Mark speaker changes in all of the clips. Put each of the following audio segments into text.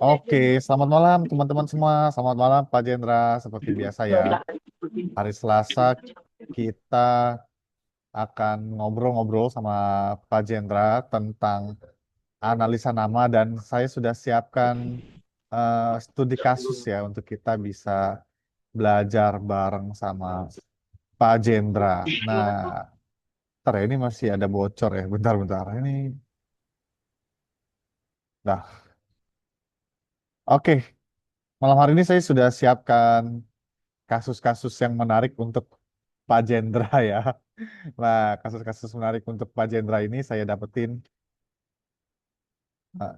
Speaker 1: Oke, selamat malam teman-teman semua. Selamat malam Pak Jendra. Seperti biasa ya, hari Selasa kita akan ngobrol-ngobrol sama Pak Jendra tentang analisa nama dan saya sudah siapkan studi kasus ya untuk kita bisa belajar bareng sama Pak Jendra. Nah, ntar ya, ini masih ada bocor ya. Bentar-bentar. Ini, dah. Oke, malam hari ini saya sudah siapkan kasus-kasus yang menarik untuk Pak Jendra ya. Nah, kasus-kasus menarik untuk Pak Jendra ini saya dapetin eh,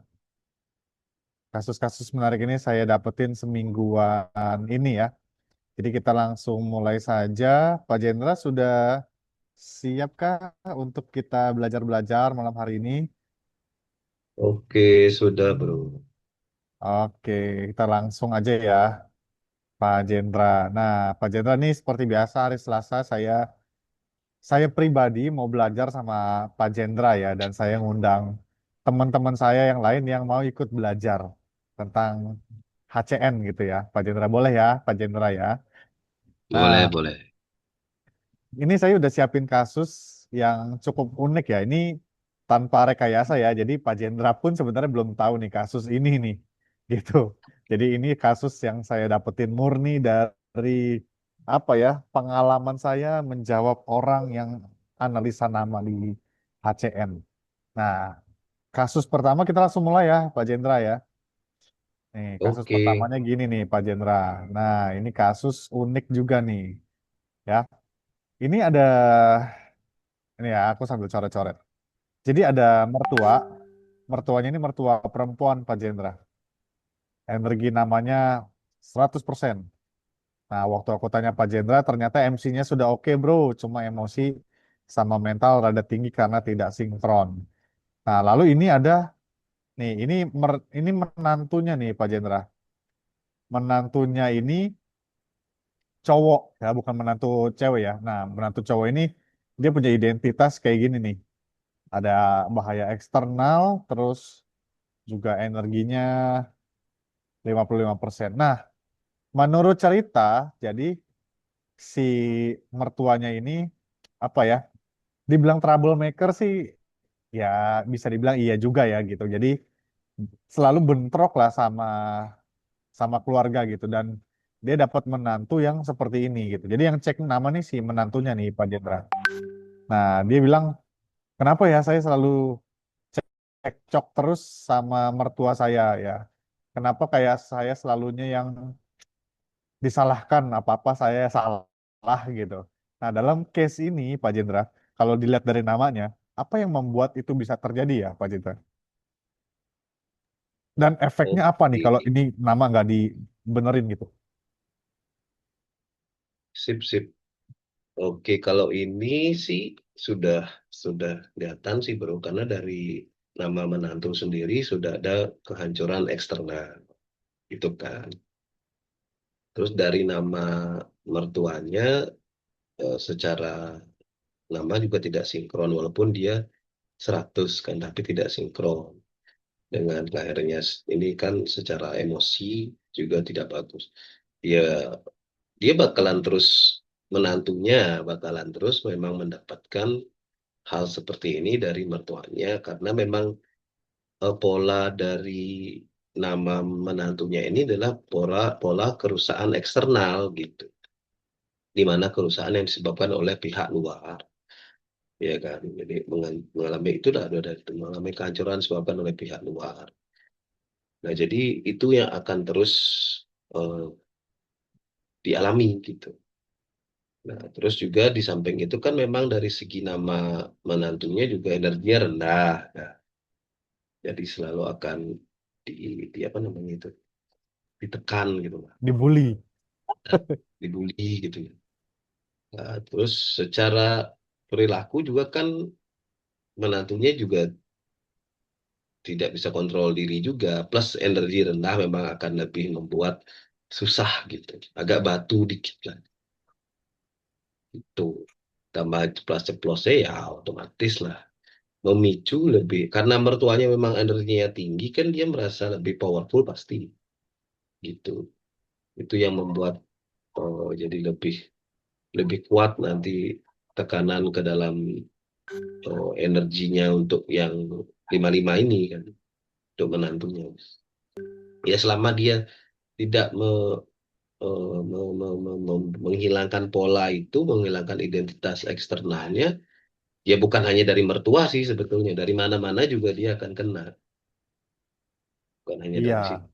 Speaker 1: kasus-kasus menarik ini saya dapetin semingguan ini ya. Jadi kita langsung mulai saja. Pak Jendra sudah siapkah untuk kita belajar-belajar malam hari ini?
Speaker 2: Oke, sudah bro.
Speaker 1: Oke, kita langsung aja ya, Pak Jendra. Nah, Pak Jendra ini seperti biasa hari Selasa saya pribadi mau belajar sama Pak Jendra ya, dan saya ngundang teman-teman saya yang lain yang mau ikut belajar tentang HCN gitu ya. Pak Jendra boleh ya, Pak Jendra ya.
Speaker 2: Boleh,
Speaker 1: Nah,
Speaker 2: boleh.
Speaker 1: ini saya udah siapin kasus yang cukup unik ya. Ini tanpa rekayasa ya. Jadi Pak Jendra pun sebenarnya belum tahu nih kasus ini nih. Gitu. Jadi ini kasus yang saya dapetin murni dari apa ya? Pengalaman saya menjawab orang yang analisa nama di HCN. Nah, kasus pertama kita langsung mulai ya, Pak Jendra ya. Nih, kasus
Speaker 2: Oke,
Speaker 1: pertamanya gini nih, Pak Jendra. Nah, ini kasus unik juga nih, ya. Ini ada, ini ya, aku sambil coret-coret. Jadi ada mertua, mertuanya ini mertua perempuan, Pak Jendra. Energi namanya 100%. Nah, waktu aku tanya Pak Jendra, ternyata MC-nya sudah oke, bro. Cuma emosi sama mental rada tinggi karena tidak sinkron. Nah, lalu ini ada, nih, ini menantunya nih, Pak Jendra. Menantunya ini cowok ya, bukan menantu cewek ya. Nah, menantu cowok ini dia punya identitas kayak gini nih. Ada bahaya eksternal, terus juga energinya 55%. Nah, menurut cerita, jadi si mertuanya ini apa ya? Dibilang troublemaker sih ya bisa dibilang iya juga ya gitu. Jadi selalu bentrok lah sama sama keluarga gitu, dan dia dapat menantu yang seperti ini gitu. Jadi yang cek nama nih si menantunya nih Pak Jendra. Nah, dia bilang, kenapa ya saya selalu cekcok terus sama mertua saya ya? Kenapa kayak saya selalunya yang disalahkan, apa-apa saya salah gitu. Nah, dalam case ini Pak Jendra, kalau dilihat dari namanya, apa yang membuat itu bisa terjadi ya Pak Jendra? Dan efeknya apa nih
Speaker 2: oke.
Speaker 1: kalau ini nama nggak dibenerin gitu?
Speaker 2: Sip, sip. Oke, kalau ini sih sudah sudah kelihatan sih bro, karena dari nama menantu sendiri sudah ada kehancuran eksternal, gitu kan. Terus dari nama mertuanya secara nama juga tidak sinkron, walaupun dia 100 kan, tapi tidak sinkron dengan lahirnya. Ini kan secara emosi juga tidak bagus. Ya, dia bakalan terus, menantunya bakalan terus memang mendapatkan hal seperti ini dari mertuanya, karena memang pola dari nama menantunya ini adalah pola pola kerusakan eksternal gitu, di mana kerusakan yang disebabkan oleh pihak luar, ya kan. Jadi mengalami itu udah dari mengalami kehancuran disebabkan oleh pihak luar. Nah, jadi itu yang akan terus eh, dialami gitu. Nah, terus juga di samping itu kan memang dari segi nama menantunya juga energinya rendah. Nah, jadi selalu akan di, di apa namanya itu, ditekan gitu lah,
Speaker 1: Dibully.
Speaker 2: dibully gitu ya. Nah, terus secara perilaku juga kan menantunya juga tidak bisa kontrol diri juga. Plus energi rendah memang akan lebih membuat susah gitu. Agak batu dikit lah. Itu tambah ceplas-ceplosnya ya otomatis lah memicu lebih, karena mertuanya memang energinya tinggi kan, dia merasa lebih powerful pasti gitu. Itu yang membuat jadi lebih lebih kuat nanti tekanan ke dalam energinya untuk yang lima lima ini kan, untuk menantunya. Ya selama dia tidak menghilangkan pola itu, menghilangkan identitas eksternalnya, ya bukan hanya dari mertua sih sebetulnya, dari mana-mana juga dia akan kena, bukan hanya dari
Speaker 1: Iya,
Speaker 2: situ.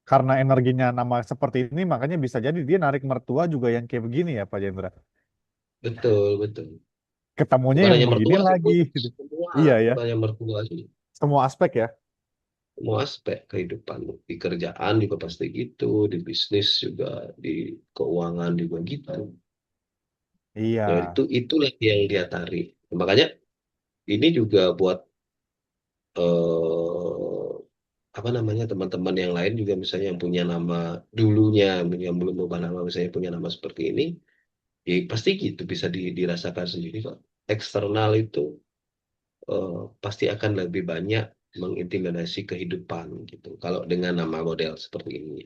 Speaker 1: karena energinya nama seperti ini, makanya bisa jadi dia narik mertua juga yang kayak begini ya, Pak Jendra.
Speaker 2: Betul, betul.
Speaker 1: Ketemunya
Speaker 2: Bukan
Speaker 1: yang
Speaker 2: hanya
Speaker 1: begini
Speaker 2: mertua sih,
Speaker 1: lagi, gitu.
Speaker 2: semua,
Speaker 1: Iya ya,
Speaker 2: bukan hanya mertua sih.
Speaker 1: semua aspek ya.
Speaker 2: Semua aspek kehidupan. Di kerjaan juga pasti gitu, di bisnis juga, di keuangan juga gitu.
Speaker 1: Iya,
Speaker 2: Ya itulah yang dia tarik. Makanya ini juga buat eh, apa namanya, teman-teman yang lain juga, misalnya yang punya nama dulunya, yang belum berubah nama, misalnya punya nama seperti ini, ya pasti gitu bisa dirasakan sendiri kok. Eksternal itu pasti akan lebih banyak mengintimidasi kehidupan gitu. Kalau dengan nama model seperti ini,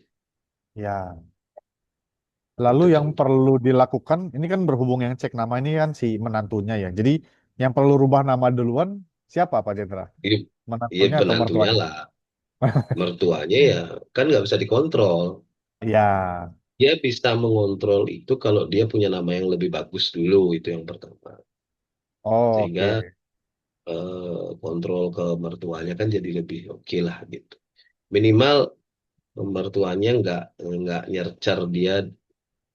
Speaker 1: ya. Lalu
Speaker 2: itu
Speaker 1: yang
Speaker 2: contoh.
Speaker 1: perlu dilakukan, ini kan berhubung yang cek nama ini kan si menantunya ya. Jadi yang perlu rubah nama duluan siapa Pak Jendra?
Speaker 2: Iya, iya
Speaker 1: Menantunya atau
Speaker 2: penantunya
Speaker 1: mertuanya?
Speaker 2: lah. Mertuanya ya kan nggak bisa dikontrol.
Speaker 1: Ya,
Speaker 2: Dia bisa mengontrol itu kalau dia punya nama yang lebih bagus dulu, itu yang pertama. Sehingga
Speaker 1: oke.
Speaker 2: kontrol ke mertuanya kan jadi lebih oke lah gitu. Minimal mertuanya nggak nyercer dia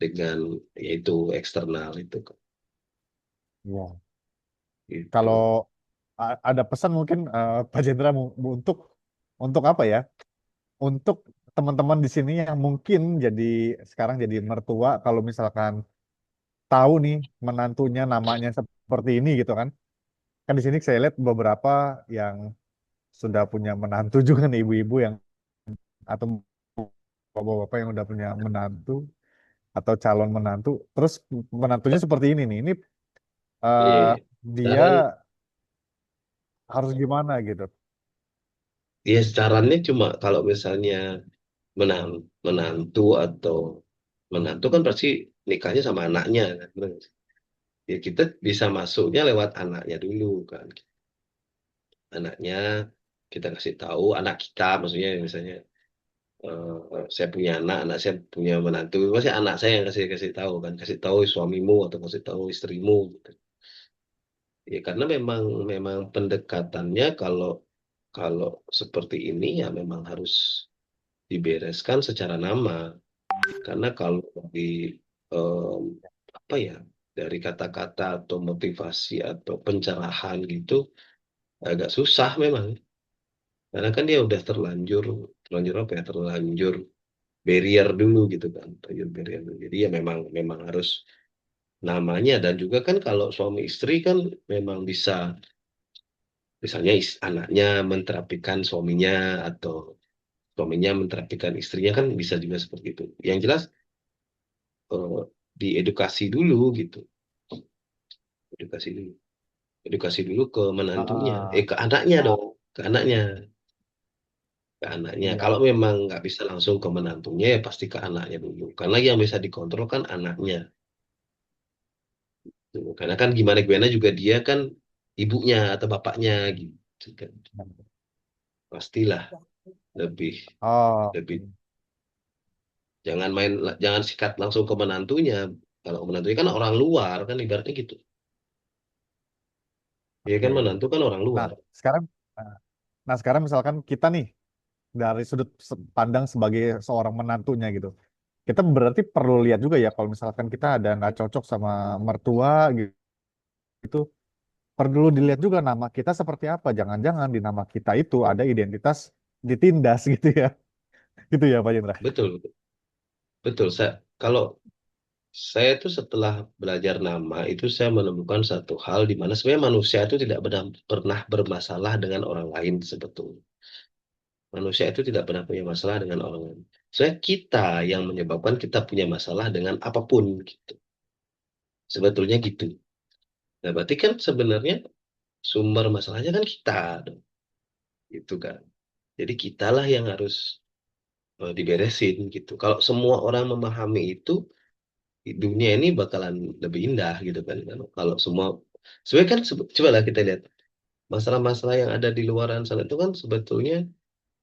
Speaker 2: dengan yaitu eksternal itu
Speaker 1: Ya. Kalau
Speaker 2: gitu.
Speaker 1: ada pesan mungkin Pak Jendra untuk apa ya? Untuk teman-teman di sini yang mungkin jadi sekarang jadi mertua, kalau misalkan tahu nih menantunya namanya seperti ini gitu kan. Kan di sini saya lihat beberapa yang sudah punya menantu juga nih ibu-ibu yang atau bapak-bapak yang udah punya menantu atau calon menantu. Terus menantunya seperti ini nih. Ini
Speaker 2: Iya,
Speaker 1: eh,
Speaker 2: iya.
Speaker 1: dia
Speaker 2: Saran,
Speaker 1: harus gimana gitu.
Speaker 2: ya sarannya cuma kalau misalnya menantu atau menantu kan pasti nikahnya sama anaknya kan. Bener nggak sih? Ya kita bisa masuknya lewat anaknya dulu kan. Anaknya kita kasih tahu, anak kita maksudnya, misalnya saya punya anak saya punya menantu, pasti anak saya yang kasih kasih tahu kan, kasih tahu suamimu atau kasih tahu istrimu gitu. Ya karena memang memang pendekatannya, kalau kalau seperti ini ya memang harus dibereskan secara nama. Karena kalau di em, apa ya, dari kata-kata atau motivasi atau pencerahan gitu agak susah memang. Karena kan dia udah terlanjur, terlanjur apa ya, terlanjur barrier dulu gitu kan, terlanjur barrier dulu. Jadi ya memang memang harus namanya. Dan juga kan kalau suami istri kan memang bisa, misalnya anaknya menterapikan suaminya, atau suaminya menterapikan istrinya, kan bisa juga seperti itu. Yang jelas eh, diedukasi dulu gitu, edukasi dulu, edukasi dulu ke menantunya,
Speaker 1: Ah,
Speaker 2: ke anaknya dong, ke anaknya, ke anaknya.
Speaker 1: iya,
Speaker 2: Kalau memang nggak bisa langsung ke menantunya, ya pasti ke anaknya dulu, karena yang bisa dikontrol kan anaknya. Tuh. Karena kan gimana gimana juga dia kan ibunya atau bapaknya gitu kan, pastilah lebih
Speaker 1: oh,
Speaker 2: lebih jangan main, jangan sikat langsung ke menantunya. Kalau menantunya kan orang luar kan, ibaratnya gitu. Ya
Speaker 1: oke.
Speaker 2: kan menantu kan orang
Speaker 1: Nah,
Speaker 2: luar.
Speaker 1: sekarang nah, nah, sekarang misalkan kita nih dari sudut pandang sebagai seorang menantunya gitu. Kita berarti perlu lihat juga ya kalau misalkan kita ada nggak cocok sama mertua gitu, perlu dilihat juga nama kita seperti apa. Jangan-jangan di nama kita itu ada identitas ditindas gitu ya. Gitu ya Pak Jendra.
Speaker 2: Betul, betul. Betul. Kalau saya tuh setelah belajar nama itu, saya menemukan satu hal di mana sebenarnya manusia itu tidak pernah bermasalah dengan orang lain sebetulnya. Manusia itu tidak pernah punya masalah dengan orang lain. Saya kita yang menyebabkan kita punya masalah dengan apapun gitu. Sebetulnya gitu. Nah, berarti kan sebenarnya sumber masalahnya kan kita dong, gitu kan. Jadi kitalah yang harus diberesin gitu. Kalau semua orang memahami itu, dunia ini bakalan lebih indah gitu kan. Kalau semua, sebenarnya kan coba lah kita lihat masalah-masalah yang ada di luaran sana itu kan sebetulnya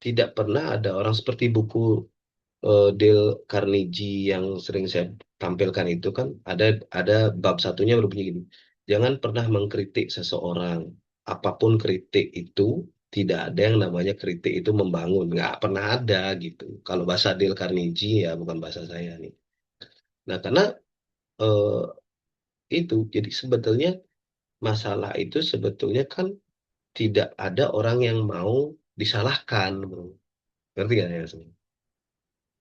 Speaker 2: tidak pernah ada orang seperti buku Dale Carnegie yang sering saya tampilkan itu kan ada bab satunya berbunyi gini. Jangan pernah mengkritik seseorang. Apapun kritik itu tidak ada yang namanya kritik itu membangun. Nggak pernah ada gitu. Kalau bahasa Dale Carnegie ya bukan bahasa saya nih. Nah karena eh, itu jadi sebetulnya masalah itu sebetulnya kan tidak ada orang yang mau disalahkan, bro. Ngerti gak ya?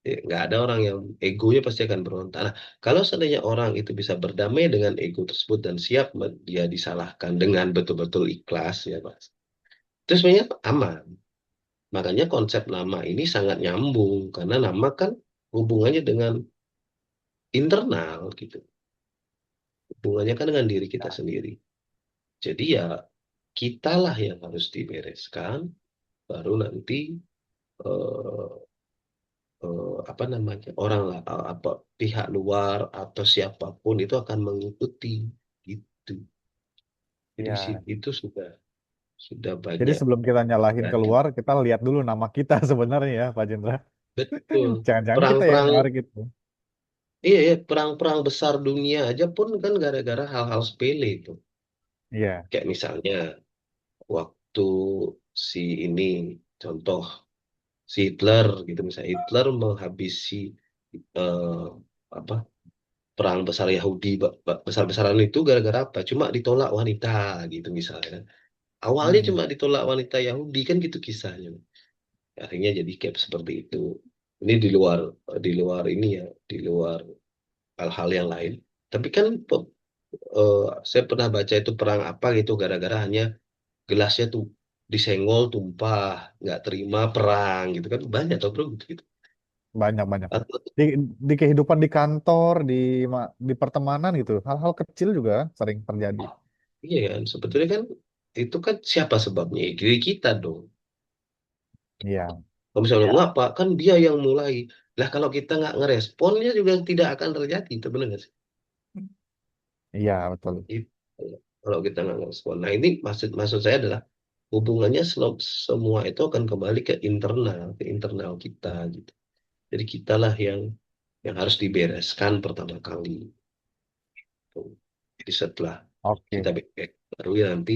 Speaker 2: Ya, nggak ada orang yang egonya pasti akan berontak. Nah, kalau seandainya orang itu bisa berdamai dengan ego tersebut dan siap dia disalahkan dengan betul-betul ikhlas, ya Mas. Itu sebenarnya aman. Makanya konsep nama ini sangat nyambung karena nama kan hubungannya dengan internal gitu. Hubungannya kan dengan diri kita sendiri. Jadi ya kitalah yang harus dibereskan, baru nanti eh, apa namanya orang lah apa pihak luar atau siapapun itu akan mengikuti gitu. Jadi
Speaker 1: Ya.
Speaker 2: itu sudah
Speaker 1: Jadi
Speaker 2: banyak
Speaker 1: sebelum kita nyalahin
Speaker 2: berarti
Speaker 1: keluar, kita lihat dulu nama kita sebenarnya ya, Pak Jendra.
Speaker 2: betul
Speaker 1: Jangan-jangan kita yang
Speaker 2: perang-perang
Speaker 1: narik itu.
Speaker 2: iya ya perang-perang besar dunia aja pun kan gara-gara hal-hal sepele itu
Speaker 1: Iya.
Speaker 2: kayak misalnya waktu si ini contoh si Hitler gitu misalnya Hitler menghabisi eh, apa perang besar Yahudi besar-besaran itu gara-gara apa? Cuma ditolak wanita gitu misalnya. Awalnya
Speaker 1: Hmm.
Speaker 2: cuma ditolak wanita Yahudi kan gitu kisahnya. Akhirnya jadi kayak seperti itu. Ini di luar ini ya, di luar hal-hal yang lain. Tapi kan eh, saya pernah baca itu perang apa gitu gara-gara hanya gelasnya tuh disenggol tumpah, nggak terima perang gitu kan banyak tau bro gitu.
Speaker 1: Banyak-banyak.
Speaker 2: Atau
Speaker 1: Di, di kehidupan di kantor, di pertemanan gitu, hal-hal kecil juga sering terjadi.
Speaker 2: iya kan sebetulnya kan itu kan siapa sebabnya? Diri kita dong.
Speaker 1: Iya,
Speaker 2: Kalau misalnya nggak Pak, kan dia yang mulai. Lah kalau kita nggak ngeresponnya juga tidak akan terjadi, itu benar nggak sih?
Speaker 1: iya betul.
Speaker 2: Itu. Kalau kita nggak ngerespon. Nah ini maksud maksud saya adalah hubungannya semua itu akan kembali ke internal kita gitu. Jadi kitalah yang harus dibereskan pertama kali. Tuh. Jadi setelah kita
Speaker 1: Oke,
Speaker 2: beres, baru ya nanti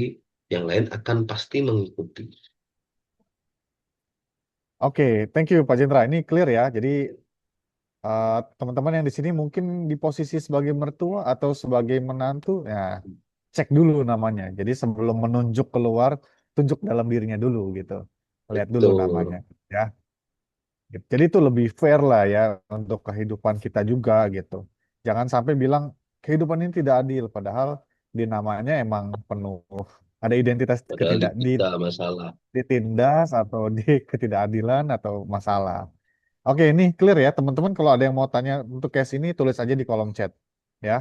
Speaker 2: yang lain akan pasti mengikuti.
Speaker 1: oke, thank you Pak Jendra. Ini clear ya. Jadi teman-teman yang di sini mungkin di posisi sebagai mertua atau sebagai menantu, ya cek dulu namanya. Jadi sebelum menunjuk keluar, tunjuk dalam dirinya dulu gitu. Lihat dulu namanya,
Speaker 2: Betul.
Speaker 1: ya. Gitu. Jadi itu lebih fair lah ya untuk kehidupan kita juga gitu. Jangan sampai bilang kehidupan ini tidak adil, padahal di namanya emang penuh ada identitas
Speaker 2: Padahal di kita masalah.
Speaker 1: ditindas atau di ketidakadilan atau masalah. Oke, ini clear ya teman-teman. Kalau ada yang mau tanya untuk case ini, tulis aja di kolom chat ya.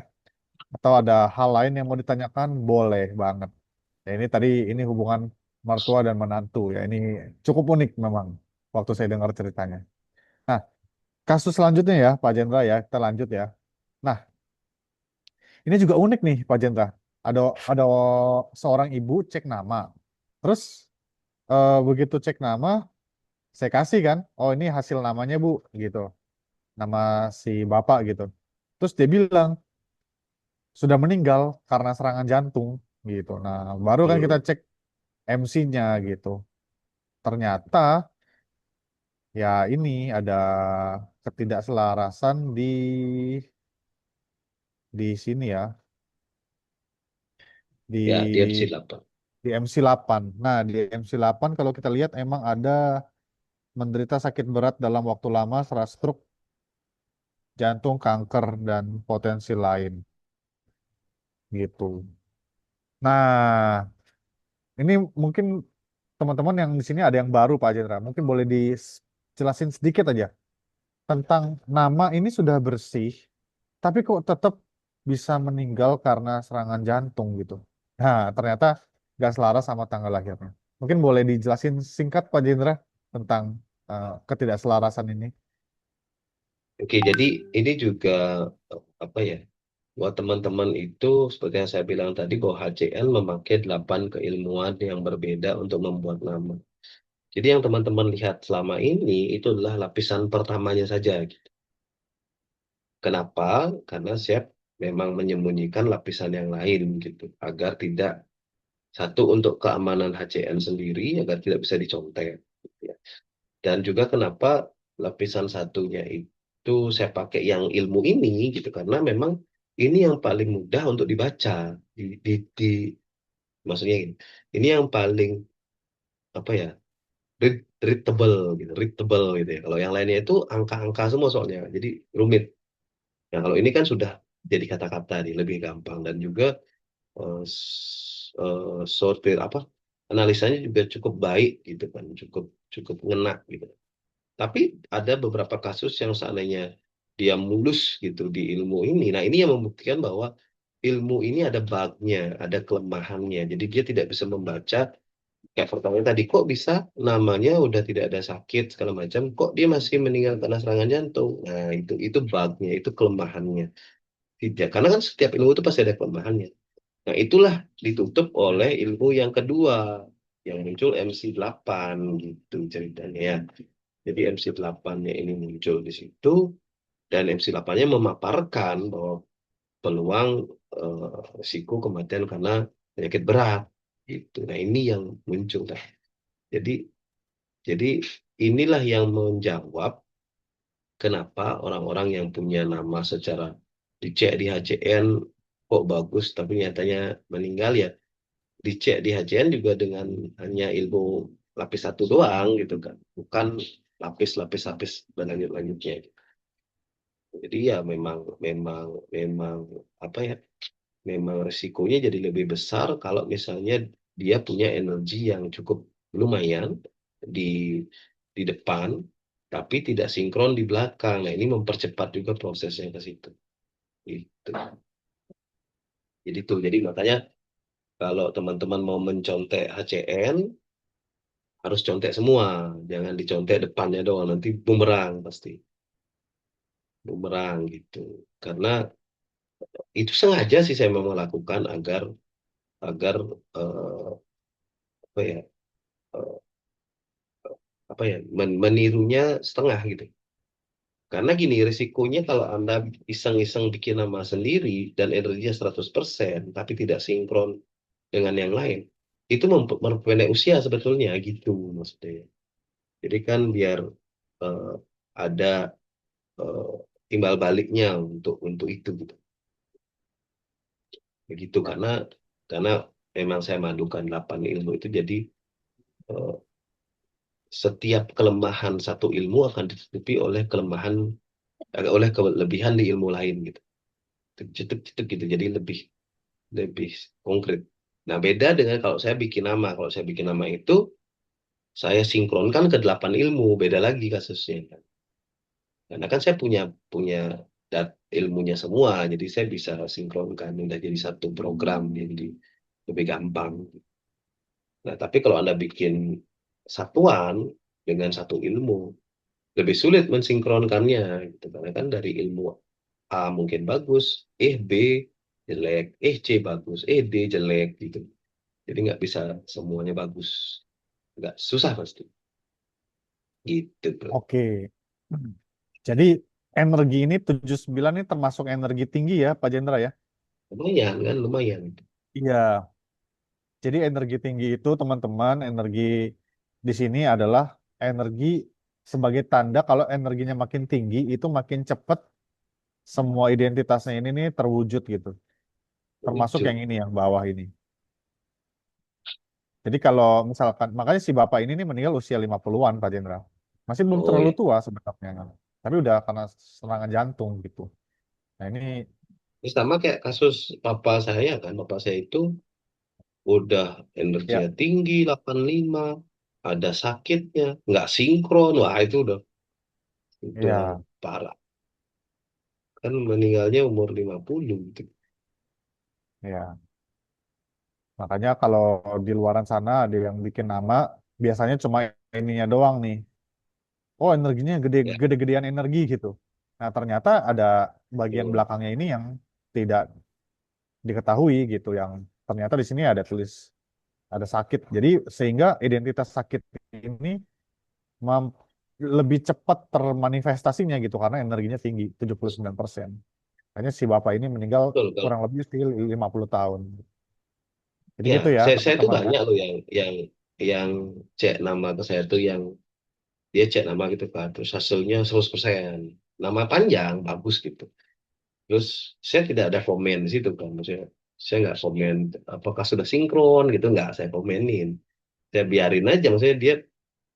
Speaker 1: Atau ada hal lain yang mau ditanyakan, boleh banget. Ya, ini hubungan mertua dan menantu ya. Ini cukup unik memang waktu saya dengar ceritanya. Nah, kasus selanjutnya ya, Pak Jendra ya, kita lanjut ya. Nah, ini juga unik nih, Pak Jendra. Ada seorang ibu cek nama, terus begitu cek nama, saya kasih kan, oh ini hasil namanya Bu, gitu, nama si bapak gitu. Terus dia bilang sudah meninggal karena serangan jantung, gitu. Nah, baru kan kita
Speaker 2: Hmm.
Speaker 1: cek MC-nya gitu. Ternyata ya ini ada ketidakselarasan di sini ya,
Speaker 2: Ya, dia
Speaker 1: di
Speaker 2: silakan.
Speaker 1: di MC8. Nah, di MC8 kalau kita lihat emang ada menderita sakit berat dalam waktu lama, serta stroke, jantung, kanker, dan potensi lain gitu. Nah, ini mungkin teman-teman yang di sini ada yang baru Pak Jendra. Mungkin boleh dijelasin sedikit aja tentang nama ini sudah bersih, tapi kok tetap bisa meninggal karena serangan jantung gitu. Nah, ternyata nggak selaras sama tanggal lahirnya. Mungkin boleh dijelasin singkat Pak Jendra tentang ketidakselarasan ini.
Speaker 2: Oke, jadi ini juga apa ya? Buat teman-teman itu seperti yang saya bilang tadi bahwa HCN memakai 8 keilmuan yang berbeda untuk membuat nama. Jadi yang teman-teman lihat selama ini itu adalah lapisan pertamanya saja, gitu. Kenapa? Karena Chef memang menyembunyikan lapisan yang lain gitu, agar tidak satu untuk keamanan HCN sendiri agar tidak bisa dicontek, gitu ya. Dan juga kenapa lapisan satunya itu saya pakai yang ilmu ini gitu karena memang ini yang paling mudah untuk dibaca maksudnya gini, ini yang paling apa ya readable gitu ya. Kalau yang lainnya itu angka-angka semua soalnya, jadi rumit. Nah kalau ini kan sudah jadi kata-kata nih lebih gampang dan juga sortir apa analisanya juga cukup baik gitu kan, cukup cukup ngena gitu. Tapi ada beberapa kasus yang seandainya dia mulus gitu di ilmu ini. Nah, ini yang membuktikan bahwa ilmu ini ada bugnya, ada kelemahannya. Jadi dia tidak bisa membaca kayak pertanyaan tadi, kok bisa namanya udah tidak ada sakit segala macam, kok dia masih meninggal karena serangan jantung. Nah, itu bugnya, itu kelemahannya. Tidak, karena kan setiap ilmu itu pasti ada kelemahannya. Nah, itulah ditutup oleh ilmu yang kedua yang muncul MC8 gitu ceritanya ya. Jadi MC8-nya ini muncul di situ dan MC8-nya memaparkan bahwa peluang risiko kematian karena penyakit berat gitu. Nah, ini yang muncul. Nah, jadi jadi inilah yang menjawab kenapa orang-orang yang punya nama secara dicek di HCN kok bagus tapi nyatanya meninggal ya dicek di HCN juga dengan hanya ilmu lapis satu doang gitu kan, bukan lapis-lapis-lapis berlanjut-lanjutnya. Jadi ya memang memang memang apa ya? Memang resikonya jadi lebih besar kalau misalnya dia punya energi yang cukup lumayan di di depan, tapi tidak sinkron di belakang. Nah, ini mempercepat juga prosesnya ke situ. Gitu. Jadi makanya kalau teman-teman mau mencontek HCN, harus contek semua. Jangan dicontek depannya doang, nanti bumerang pasti. Bumerang gitu. Karena itu sengaja sih saya memang lakukan agar agar eh, apa ya eh, apa ya menirunya setengah gitu. Karena gini risikonya kalau Anda iseng-iseng bikin nama sendiri dan energinya 100% tapi tidak sinkron dengan yang lain, itu memperpendek usia sebetulnya gitu maksudnya. Jadi kan biar eh, ada eh, timbal baliknya untuk itu gitu. Begitu karena memang saya madukan 8 ilmu itu jadi eh, setiap kelemahan satu ilmu akan ditutupi oleh kelemahan oleh kelebihan di ilmu lain gitu. Cetuk-cetuk gitu. Jadi lebih lebih konkret. Nah, beda dengan kalau saya bikin nama. Kalau saya bikin nama itu saya sinkronkan ke 8 ilmu, beda lagi kasusnya kan. Karena kan saya punya punya ilmunya semua, jadi saya bisa sinkronkan udah jadi satu program jadi lebih gampang. Nah, tapi kalau Anda bikin satuan dengan satu ilmu, lebih sulit mensinkronkannya gitu. Karena kan dari ilmu A mungkin bagus, B jelek, C bagus, D jelek gitu. Jadi nggak bisa semuanya bagus, nggak susah pasti. Gitu bro.
Speaker 1: Oke. Jadi energi ini 79 ini termasuk energi tinggi ya Pak Jendra ya?
Speaker 2: Lumayan kan, lumayan.
Speaker 1: Iya. Jadi energi tinggi itu teman-teman, energi di sini adalah energi sebagai tanda kalau energinya makin tinggi itu makin cepat semua identitasnya ini nih terwujud gitu. Termasuk yang
Speaker 2: Lucu.
Speaker 1: ini yang bawah ini. Jadi kalau misalkan makanya si bapak ini nih meninggal usia 50-an Pak Jenderal. Masih belum
Speaker 2: Oh
Speaker 1: terlalu
Speaker 2: ya.
Speaker 1: tua sebenarnya. Tapi udah karena serangan jantung gitu. Nah ini
Speaker 2: Ini sama kayak kasus papa saya kan. Papa saya itu udah
Speaker 1: ya
Speaker 2: energinya tinggi, 85, ada sakitnya, nggak sinkron. Wah itu udah
Speaker 1: ya
Speaker 2: parah. Kan meninggalnya umur 50 gitu.
Speaker 1: ya. Makanya kalau di luaran sana ada yang bikin nama, biasanya cuma ininya doang nih. Oh, energinya gede,
Speaker 2: Ya,
Speaker 1: gede-gedean energi gitu. Nah, ternyata ada bagian
Speaker 2: betul.
Speaker 1: belakangnya ini yang tidak diketahui gitu, yang ternyata di sini ada tulis ada sakit. Jadi sehingga identitas sakit ini mam- lebih cepat termanifestasinya gitu karena energinya tinggi 79%. Makanya si bapak ini meninggal
Speaker 2: Betul, kalau
Speaker 1: kurang lebih sih 50 tahun. Jadi
Speaker 2: ya
Speaker 1: gitu ya
Speaker 2: saya tuh
Speaker 1: teman-teman ya.
Speaker 2: banyak loh yang cek nama ke saya tuh yang dia cek nama gitu kan, terus hasilnya 100%, nama panjang bagus gitu. Terus saya tidak ada komen di situ kan, maksudnya saya nggak komen apakah sudah sinkron gitu, nggak saya komenin, saya biarin aja, maksudnya dia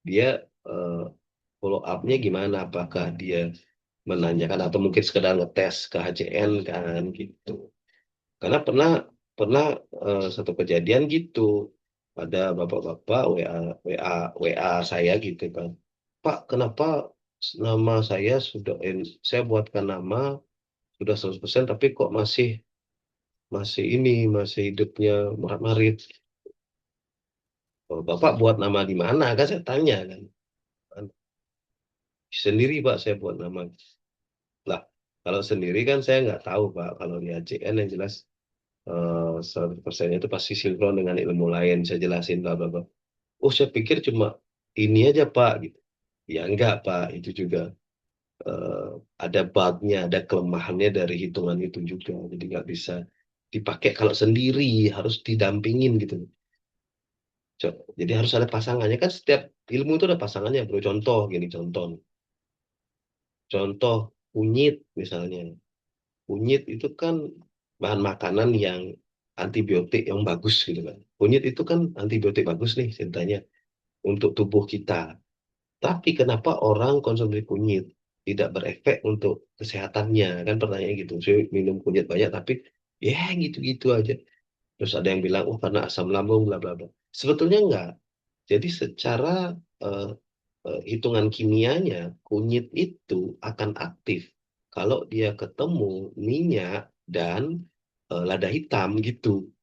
Speaker 2: dia eh, follow up-nya gimana, apakah dia menanyakan atau mungkin sekedar ngetes ke HCN kan gitu. Karena pernah pernah satu kejadian gitu, ada bapak-bapak WA WA saya gitu kan. Pak, kenapa nama saya saya buatkan nama sudah 100% tapi kok masih masih ini masih hidupnya marit-marit. Oh, Bapak buat nama di mana kan saya tanya kan. Sendiri Pak saya buat nama. Lah, kalau sendiri kan saya nggak tahu Pak. Kalau di ACN yang jelas 100% itu pasti sinkron dengan ilmu lain. Saya jelasin bla bla bla. Oh, saya pikir cuma ini aja Pak gitu. Ya enggak Pak, itu juga eh, ada bugnya, ada kelemahannya dari hitungan itu juga. Jadi nggak bisa dipakai kalau sendiri, harus didampingin gitu. Jadi harus ada pasangannya kan, setiap ilmu itu ada pasangannya bro. Contoh gini, contoh kunyit misalnya. Kunyit itu kan bahan makanan yang antibiotik yang bagus gitu kan. Kunyit itu kan antibiotik bagus nih ceritanya untuk tubuh kita. Tapi kenapa orang konsumsi kunyit tidak berefek untuk kesehatannya? Kan pertanyaan gitu. Saya minum kunyit banyak tapi ya gitu-gitu aja. Terus ada yang bilang, oh karena asam lambung bla bla bla. Sebetulnya enggak. Jadi secara eh, hitungan kimianya, kunyit itu akan aktif kalau dia ketemu minyak dan lada hitam gitu.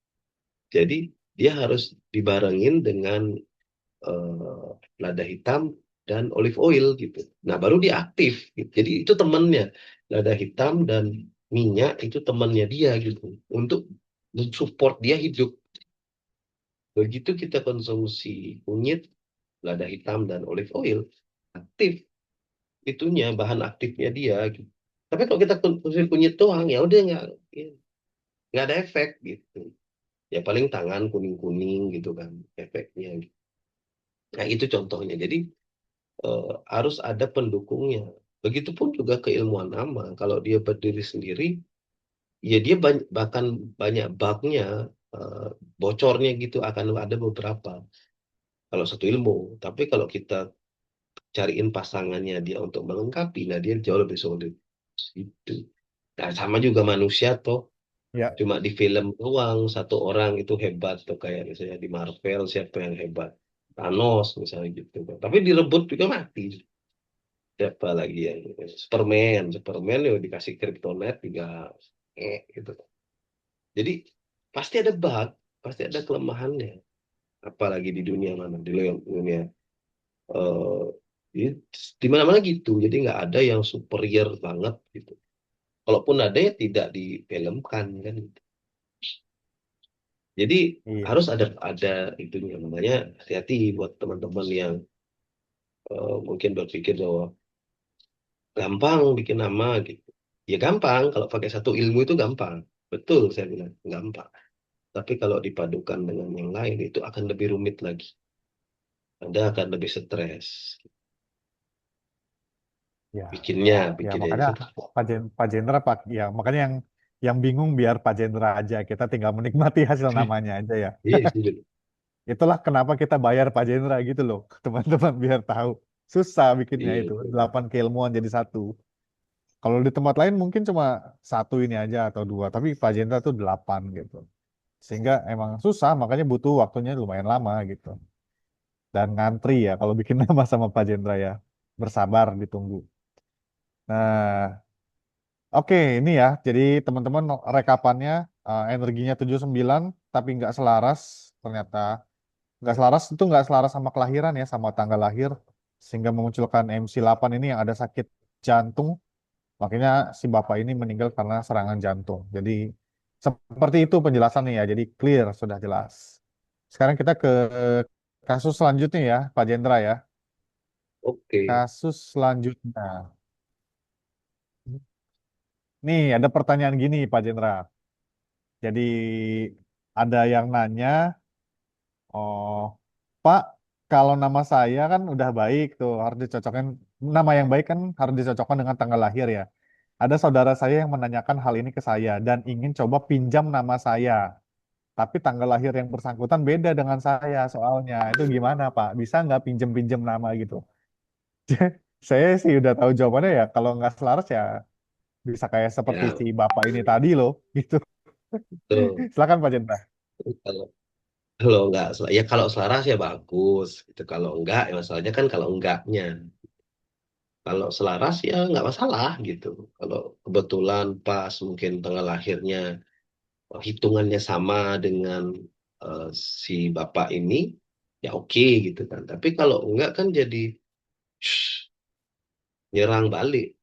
Speaker 2: Jadi dia harus dibarengin dengan eh, lada hitam dan olive oil gitu. Nah, baru dia aktif gitu. Jadi itu temannya. Lada hitam dan minyak itu temannya dia gitu untuk mensupport dia hidup. Begitu kita konsumsi kunyit, lada hitam dan olive oil, aktif itunya bahan aktifnya dia gitu. Tapi kalau kita konsumsi kunyit doang ya udah nggak ada efek gitu. Ya paling tangan kuning-kuning gitu kan efeknya. Nah itu contohnya. Jadi harus ada pendukungnya. Begitupun juga keilmuan nama. Kalau dia berdiri sendiri, ya dia bahkan banyak bugnya, eh, bocornya gitu akan ada beberapa. Kalau satu ilmu. Tapi kalau kita cariin pasangannya dia untuk melengkapi, nah dia jauh lebih solid. Itu. Nah, sama juga manusia toh.
Speaker 1: Ya,
Speaker 2: Cuma di film doang satu orang itu hebat tuh, kayak misalnya di Marvel siapa yang hebat? Thanos misalnya gitu. Tapi direbut juga mati. Siapa lagi yang Superman ya dikasih kryptonite juga gitu. Jadi pasti ada bug, pasti ada kelemahannya. Apalagi di dunia mana? Di dunia eh di, di mana-mana gitu. Jadi nggak ada yang superior banget gitu. Kalaupun ada ya tidak difilmkan kan. Jadi
Speaker 1: iya.
Speaker 2: harus ada itunya, namanya hati-hati buat teman-teman yang mungkin berpikir bahwa gampang bikin nama gitu. Ya gampang kalau pakai satu ilmu itu gampang. Betul saya bilang gampang. Tapi kalau dipadukan dengan yang lain itu akan lebih rumit lagi. Anda akan lebih stres.
Speaker 1: Ya, ya
Speaker 2: Bikinnya
Speaker 1: makanya
Speaker 2: itu.
Speaker 1: Pak Jendra Pak, ya makanya yang bingung biar Pak Jendra aja, kita tinggal menikmati hasil namanya aja ya.
Speaker 2: Iya sih.
Speaker 1: Itulah kenapa kita bayar Pak Jendra gitu loh, teman-teman biar tahu. Susah bikinnya
Speaker 2: Iya,
Speaker 1: itu,
Speaker 2: betul.
Speaker 1: 8 keilmuan jadi satu. Kalau di tempat lain mungkin cuma satu ini aja atau dua, tapi Pak Jendra tuh 8 gitu. Sehingga emang susah, makanya butuh waktunya lumayan lama gitu. Dan ngantri ya kalau bikin nama sama Pak Jendra ya. Bersabar ditunggu. Nah, oke, ini ya. Jadi teman-teman rekapannya energinya 79, tapi nggak selaras, ternyata nggak selaras itu nggak selaras sama kelahiran ya, sama tanggal lahir, sehingga memunculkan MC8 ini yang ada sakit jantung. Makanya si bapak ini meninggal karena serangan jantung. Jadi seperti itu penjelasannya ya. Jadi clear, sudah jelas. Sekarang kita ke kasus selanjutnya ya, Pak Jendra ya.
Speaker 2: Oke.
Speaker 1: Kasus selanjutnya. Nih, ada pertanyaan gini, Pak Jendra. Jadi ada yang nanya, oh, Pak, kalau nama saya kan udah baik tuh, harus dicocokkan, nama yang baik kan harus dicocokkan dengan tanggal lahir ya. Ada saudara saya yang menanyakan hal ini ke saya dan ingin coba pinjam nama saya. Tapi tanggal lahir yang bersangkutan beda dengan saya soalnya. Itu gimana, Pak? Bisa nggak pinjem-pinjem nama gitu? Saya sih udah tahu jawabannya ya. Kalau nggak selaras ya bisa kayak seperti
Speaker 2: Ya,
Speaker 1: si bapak ini tadi loh, gitu.
Speaker 2: betul.
Speaker 1: Silakan Pak Jenta.
Speaker 2: Kalau kalau nggak, ya kalau selaras ya bagus. Itu kalau enggak, ya masalahnya kan kalau enggaknya. Kalau selaras ya nggak masalah gitu. Kalau kebetulan pas mungkin tanggal lahirnya hitungannya sama dengan eh, si bapak ini, ya oke gitu kan. Tapi kalau enggak kan jadi shh, nyerang balik.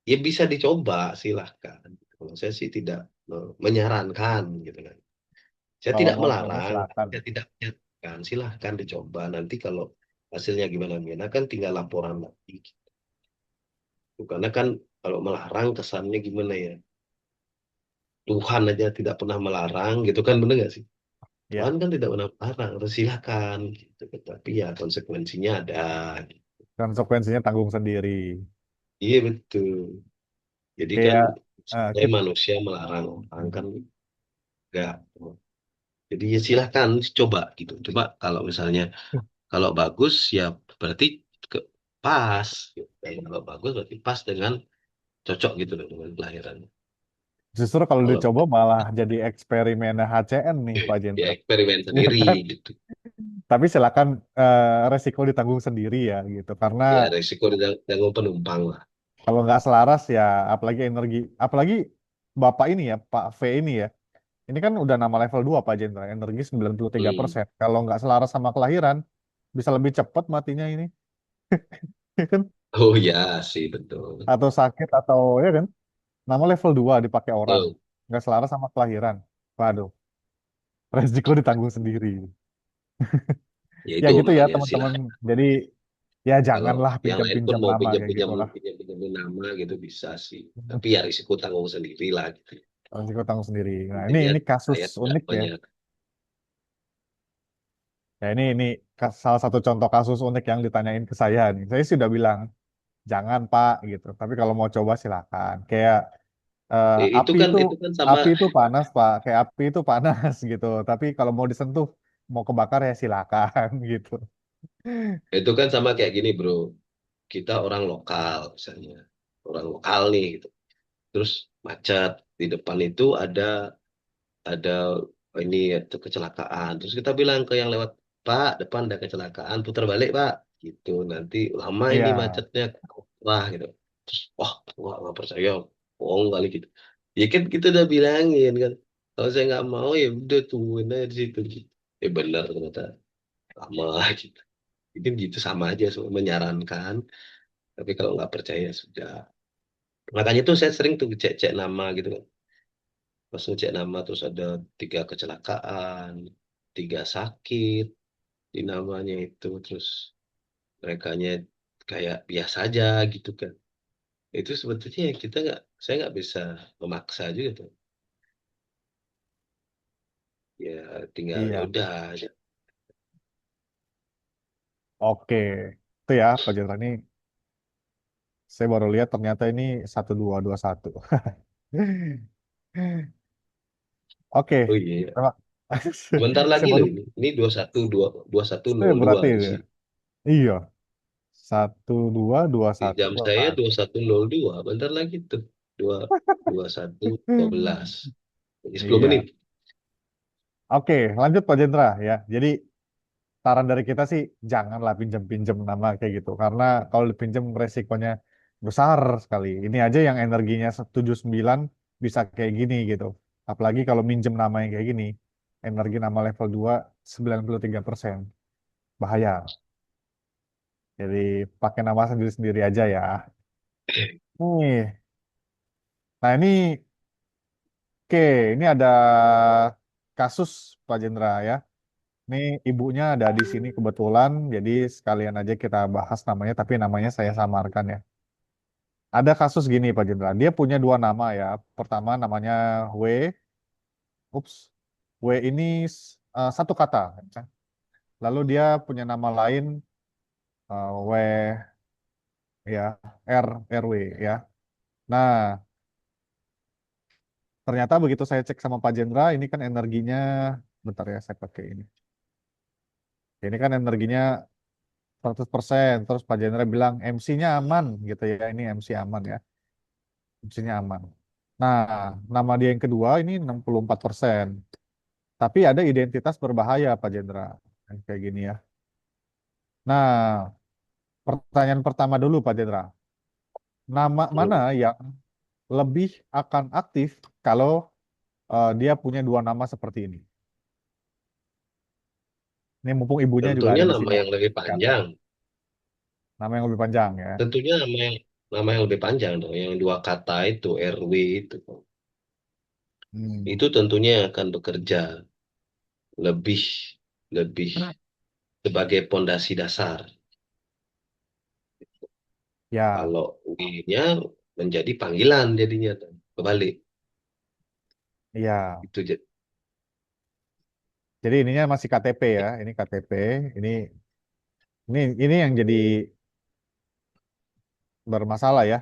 Speaker 2: Ya bisa dicoba, silahkan. Kalau saya sih tidak menyarankan gitu kan. Saya
Speaker 1: Kalau
Speaker 2: tidak
Speaker 1: ngomongnya
Speaker 2: melarang,
Speaker 1: silakan.
Speaker 2: saya tidak menyarankan. Silahkan dicoba. Nanti kalau hasilnya gimana-gimana kan tinggal laporan lagi. Karena kan kalau melarang kesannya gimana ya? Tuhan aja tidak pernah melarang gitu kan, bener nggak sih? Tuhan
Speaker 1: Ya,
Speaker 2: kan tidak pernah melarang, harus silakan gitu. Tapi ya konsekuensinya ada.
Speaker 1: konsekuensinya tanggung sendiri.
Speaker 2: Iya betul. Jadi kan
Speaker 1: Kayak
Speaker 2: saya
Speaker 1: kita,
Speaker 2: manusia melarang orang kan enggak. Jadi ya silahkan coba gitu. Coba kalau misalnya kalau bagus ya berarti ke, pas. Gitu. Kalau bagus berarti pas dengan cocok gitu loh dengan kelahiran.
Speaker 1: justru kalau
Speaker 2: Kalau
Speaker 1: dicoba malah jadi eksperimen HCN nih Pak
Speaker 2: ya
Speaker 1: Jendra.
Speaker 2: eksperimen
Speaker 1: Ya
Speaker 2: sendiri
Speaker 1: kan?
Speaker 2: gitu.
Speaker 1: Tapi silakan resiko ditanggung sendiri ya gitu. Karena
Speaker 2: Ya resiko dengan penumpang lah.
Speaker 1: kalau nggak selaras ya, apalagi energi, apalagi Bapak ini ya, Pak V ini ya. Ini kan udah nama level 2 Pak Jendra, energi 93
Speaker 2: Hmm.
Speaker 1: persen. Kalau nggak selaras sama kelahiran, bisa lebih cepat matinya ini. Ya kan?
Speaker 2: Oh ya sih betul.
Speaker 1: Atau sakit atau ya kan? Nama level 2 dipakai orang.
Speaker 2: Betul.
Speaker 1: Nggak selaras sama kelahiran. Waduh, resiko ditanggung sendiri.
Speaker 2: Ya
Speaker 1: Ya
Speaker 2: itu
Speaker 1: gitu ya
Speaker 2: makanya
Speaker 1: teman-teman.
Speaker 2: silahkan.
Speaker 1: Jadi ya
Speaker 2: Kalau
Speaker 1: janganlah
Speaker 2: yang lain pun
Speaker 1: pinjam-pinjam
Speaker 2: mau
Speaker 1: nama kayak
Speaker 2: pinjam-pinjam
Speaker 1: gitulah.
Speaker 2: pinjam-pinjam nama gitu bisa sih. Tapi ya risiko tanggung sendiri lah gitu.
Speaker 1: Resiko tanggung sendiri. Nah, ini
Speaker 2: Intinya
Speaker 1: ini kasus
Speaker 2: saya tidak
Speaker 1: unik ya.
Speaker 2: banyak.
Speaker 1: Ya ini salah satu contoh kasus unik yang ditanyain ke saya nih. Saya sudah bilang jangan Pak gitu. Tapi kalau mau coba silakan. Kayak api
Speaker 2: Itu kan sama.
Speaker 1: api itu panas Pak. Kayak api itu panas gitu. Tapi kalau mau disentuh, mau kebakar ya silakan gitu.
Speaker 2: Itu kan sama kayak gini, bro. Kita orang lokal, misalnya. Orang lokal nih, gitu. Terus macet. Di depan itu ada ini itu kecelakaan. Terus kita bilang ke yang lewat, Pak, depan ada kecelakaan, putar balik, Pak. Gitu. Nanti lama ini
Speaker 1: Iya,
Speaker 2: macetnya. Wah, gitu. Terus, wah, nggak percaya. Bohong kali gitu. Ya kan kita udah bilangin kan. Kalau saya nggak mau, ya udah tungguin aja di situ. Gitu. Ya benar ternyata. Lama gitu. Itu gitu sama aja, so, menyarankan. Tapi kalau nggak percaya sudah. Makanya tuh saya sering tuh cek-cek nama gitu kan. Pas ngecek nama terus ada 3 kecelakaan, 3 sakit di namanya itu. Terus merekanya kayak biasa aja gitu kan. Itu sebetulnya kita nggak, saya nggak bisa memaksa juga tuh. Ya tinggal ya
Speaker 1: iya.
Speaker 2: udah.
Speaker 1: Oke. Itu ya Pak Jenderal ini saya baru lihat ternyata ini 1221. Oke.
Speaker 2: Oh iya, iya.
Speaker 1: Terima-
Speaker 2: Sebentar lagi
Speaker 1: Saya
Speaker 2: loh
Speaker 1: baru
Speaker 2: ini. Ini 21
Speaker 1: saya
Speaker 2: 2102
Speaker 1: berarti
Speaker 2: di
Speaker 1: ya.
Speaker 2: sini.
Speaker 1: Iya. 1221.
Speaker 2: Di jam saya
Speaker 1: Wah.
Speaker 2: 2102. Bentar lagi tuh. 21 12. Jadi 10 menit.
Speaker 1: Iya. Oke, lanjut Pak Jendra ya. Jadi saran dari kita sih janganlah pinjam-pinjam nama kayak gitu karena kalau dipinjam resikonya besar sekali. Ini aja yang energinya 79 bisa kayak gini gitu. Apalagi kalau minjem nama yang kayak gini. energi nama level 2 93%. Bahaya. Jadi pakai nama sendiri-sendiri aja ya. Nih, nah ini oke, ini ada kasus Pak Jendra ya. Ini ibunya ada di sini kebetulan, jadi sekalian aja kita bahas namanya, tapi namanya saya samarkan ya. Ada kasus gini Pak Jendra, dia punya dua nama ya. Pertama namanya W, ups, W ini satu kata, ya. Lalu dia punya nama lain W ya, RW ya. Nah, ternyata begitu saya cek sama Pak Jendra, ini kan energinya, bentar ya saya pakai ini. Ini kan energinya 100%. Terus Pak Jendra bilang MC-nya aman gitu ya. Ini MC aman ya. MC-nya aman. Nah, nama dia yang kedua ini 64%. Tapi ada identitas berbahaya Pak Jendra. Kayak gini ya. Nah, pertanyaan pertama dulu Pak Jendra. Nama mana
Speaker 2: Hmm.
Speaker 1: yang lebih akan aktif kalau dia punya dua nama seperti ini? Ini mumpung ibunya juga
Speaker 2: Tentunya
Speaker 1: ada di
Speaker 2: nama
Speaker 1: sini ya.
Speaker 2: yang lebih
Speaker 1: Ya,
Speaker 2: panjang.
Speaker 1: nama yang lebih panjang ya.
Speaker 2: Tentunya nama yang lebih panjang dong. Yang dua kata itu RW itu.
Speaker 1: Hmm.
Speaker 2: Itu tentunya akan bekerja lebih lebih sebagai pondasi dasar.
Speaker 1: Ya,
Speaker 2: Kalau W-nya menjadi panggilan jadinya tuh. Kebalik.
Speaker 1: iya.
Speaker 2: Itu
Speaker 1: Jadi ininya masih KTP ya. Ini KTP. Ini ini yang jadi bermasalah ya.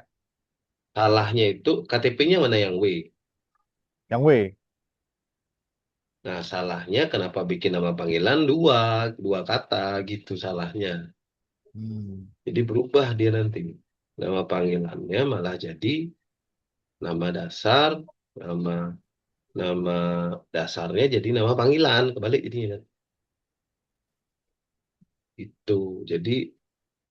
Speaker 2: salahnya itu KTP-nya mana yang W.
Speaker 1: Yang W.
Speaker 2: Nah, salahnya kenapa bikin nama panggilan dua kata gitu salahnya.
Speaker 1: Hmm.
Speaker 2: Jadi berubah dia nanti. Nama panggilannya malah jadi nama dasar, nama nama dasarnya jadi nama panggilan, kebalik ini kan. Itu. Jadi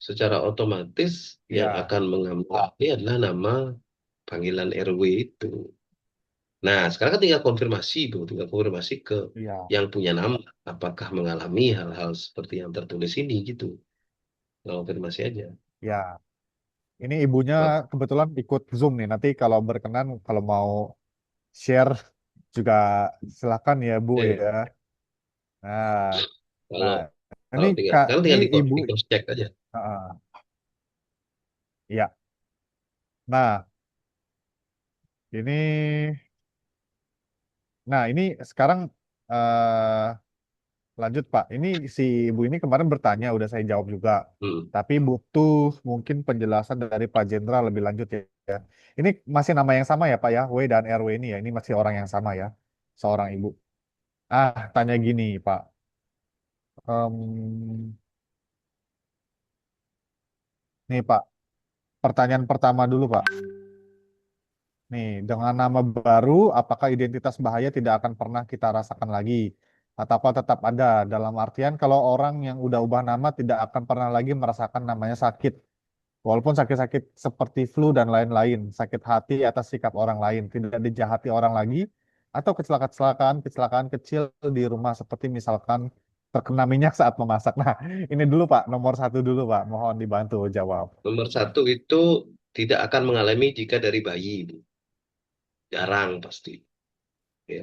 Speaker 2: secara otomatis yang
Speaker 1: Ya,
Speaker 2: akan mengambil ini adalah nama panggilan RW itu. Nah, sekarang kan tinggal konfirmasi, Bu. Tinggal konfirmasi ke
Speaker 1: iya,
Speaker 2: yang punya nama. Apakah mengalami hal-hal seperti yang tertulis ini gitu. Tinggal konfirmasi aja.
Speaker 1: ya. Ini ibunya
Speaker 2: Kalau,
Speaker 1: kebetulan ikut Zoom nih. Nanti kalau berkenan, kalau mau share juga silakan ya Bu
Speaker 2: eh,
Speaker 1: ya. Nah,
Speaker 2: kalau
Speaker 1: nah ini
Speaker 2: kalau tinggal,
Speaker 1: Kak,
Speaker 2: sekarang
Speaker 1: ini
Speaker 2: tinggal
Speaker 1: ibu.
Speaker 2: di cross check aja.
Speaker 1: Iya. Nah, ini, nah ini sekarang eh lanjut Pak. Ini si ibu ini kemarin bertanya, udah saya jawab juga.
Speaker 2: Hmm.
Speaker 1: Tapi butuh mungkin penjelasan dari Pak Jenderal lebih lanjut ya. Ini masih nama yang sama ya Pak ya, W dan RW ini ya. Ini masih orang yang sama ya, seorang ibu. Tanya gini Pak. Em, nih Pak, pertanyaan pertama dulu Pak. Nih, dengan nama baru, apakah identitas bahaya tidak akan pernah kita rasakan lagi? Atau apa tetap ada? Dalam artian kalau orang yang udah ubah nama tidak akan pernah lagi merasakan namanya sakit. Walaupun sakit-sakit seperti flu dan lain-lain, sakit hati atas sikap orang lain, tidak dijahati orang lagi, atau kecelakaan kecil di rumah seperti misalkan terkena minyak saat memasak. Nah, ini dulu Pak, nomor satu dulu Pak, mohon dibantu jawab.
Speaker 2: Nomor satu itu tidak akan mengalami jika dari bayi. Jarang pasti. Ya.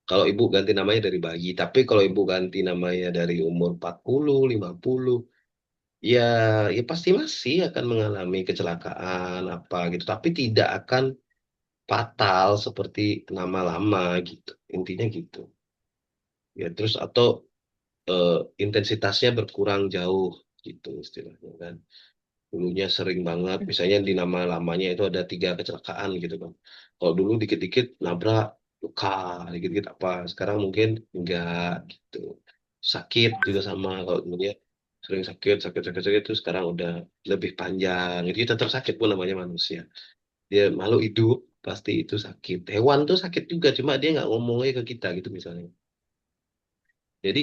Speaker 2: Kalau ibu ganti namanya dari bayi. Tapi kalau ibu ganti namanya dari umur 40, 50, ya, ya pasti masih akan mengalami kecelakaan apa gitu. Tapi tidak akan fatal seperti nama lama gitu. Intinya gitu. Ya terus atau eh, intensitasnya berkurang jauh gitu istilahnya kan. Dulunya sering banget, misalnya di nama lamanya itu ada 3 kecelakaan gitu kan. Kalau dulu dikit-dikit nabrak, luka, dikit-dikit apa. Sekarang mungkin enggak gitu. Sakit juga sama kalau dulunya sering sakit itu sekarang udah lebih panjang. Itu tetap sakit pun namanya manusia. Dia makhluk hidup pasti itu sakit. Hewan tuh sakit juga, cuma dia nggak ngomongnya ke kita gitu misalnya. Jadi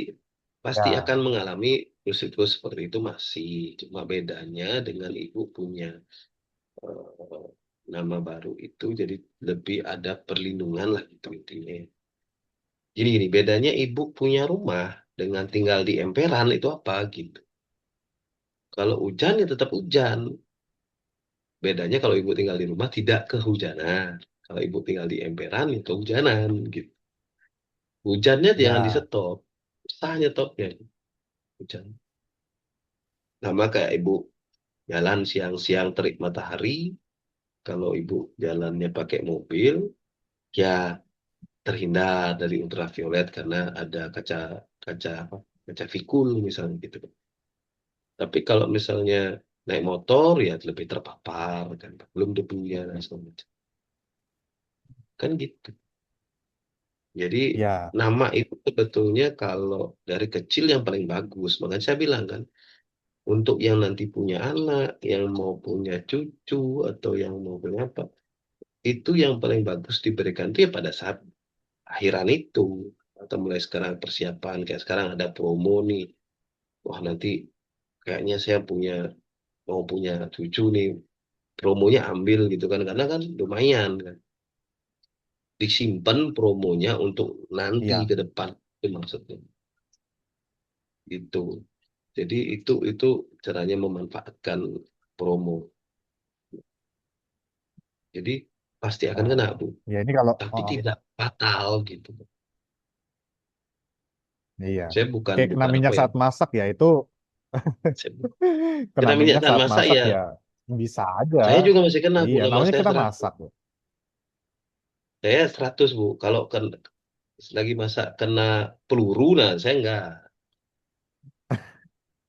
Speaker 2: pasti
Speaker 1: Ya,
Speaker 2: akan mengalami risiko seperti itu masih. Cuma bedanya dengan ibu punya eh, nama baru itu jadi lebih ada perlindungan lah gitu intinya. Gini-gini, bedanya ibu punya rumah dengan tinggal di emperan itu apa gitu. Kalau hujan ya tetap hujan. Bedanya kalau ibu tinggal di rumah tidak kehujanan. Kalau ibu tinggal di emperan ya kehujanan gitu. Hujannya jangan di
Speaker 1: Ya,
Speaker 2: stop. Sah nyetopnya hujan. Sama kayak ibu jalan siang-siang terik matahari. Kalau ibu jalannya pakai mobil, ya terhindar dari ultraviolet karena ada kaca kaca apa kaca fikul misalnya gitu. Tapi kalau misalnya naik motor ya lebih terpapar kan, belum debunya dan segala macam. Kan gitu. Jadi
Speaker 1: ya,
Speaker 2: nama itu sebetulnya kalau dari kecil yang paling bagus. Makanya saya bilang kan, untuk yang nanti punya anak, yang mau punya cucu atau yang mau punya apa, itu yang paling bagus diberikan itu ya pada saat akhiran itu atau mulai sekarang persiapan kayak sekarang ada promo nih. Wah, nanti kayaknya saya mau punya cucu nih, promonya ambil gitu kan karena kan lumayan kan disimpan promonya untuk nanti
Speaker 1: iya.
Speaker 2: ke depan itu maksudnya itu. Jadi itu caranya memanfaatkan promo. Jadi pasti akan kena
Speaker 1: Nah,
Speaker 2: Bu,
Speaker 1: ya ini kalau,
Speaker 2: tapi
Speaker 1: oh,
Speaker 2: tidak fatal gitu.
Speaker 1: iya.
Speaker 2: Saya bukan
Speaker 1: Kayak kena
Speaker 2: bukan apa
Speaker 1: minyak
Speaker 2: ya,
Speaker 1: saat masak ya itu,
Speaker 2: saya,
Speaker 1: kena
Speaker 2: kena minyak
Speaker 1: minyak
Speaker 2: tangan
Speaker 1: saat
Speaker 2: masak
Speaker 1: masak
Speaker 2: ya.
Speaker 1: ya bisa aja.
Speaker 2: Saya juga masih kena Bu,
Speaker 1: Iya,
Speaker 2: nama
Speaker 1: namanya
Speaker 2: saya
Speaker 1: kena
Speaker 2: 100.
Speaker 1: masak. Bu.
Speaker 2: Saya 100 Bu. Kalau lagi masak kena peluru, nah saya enggak.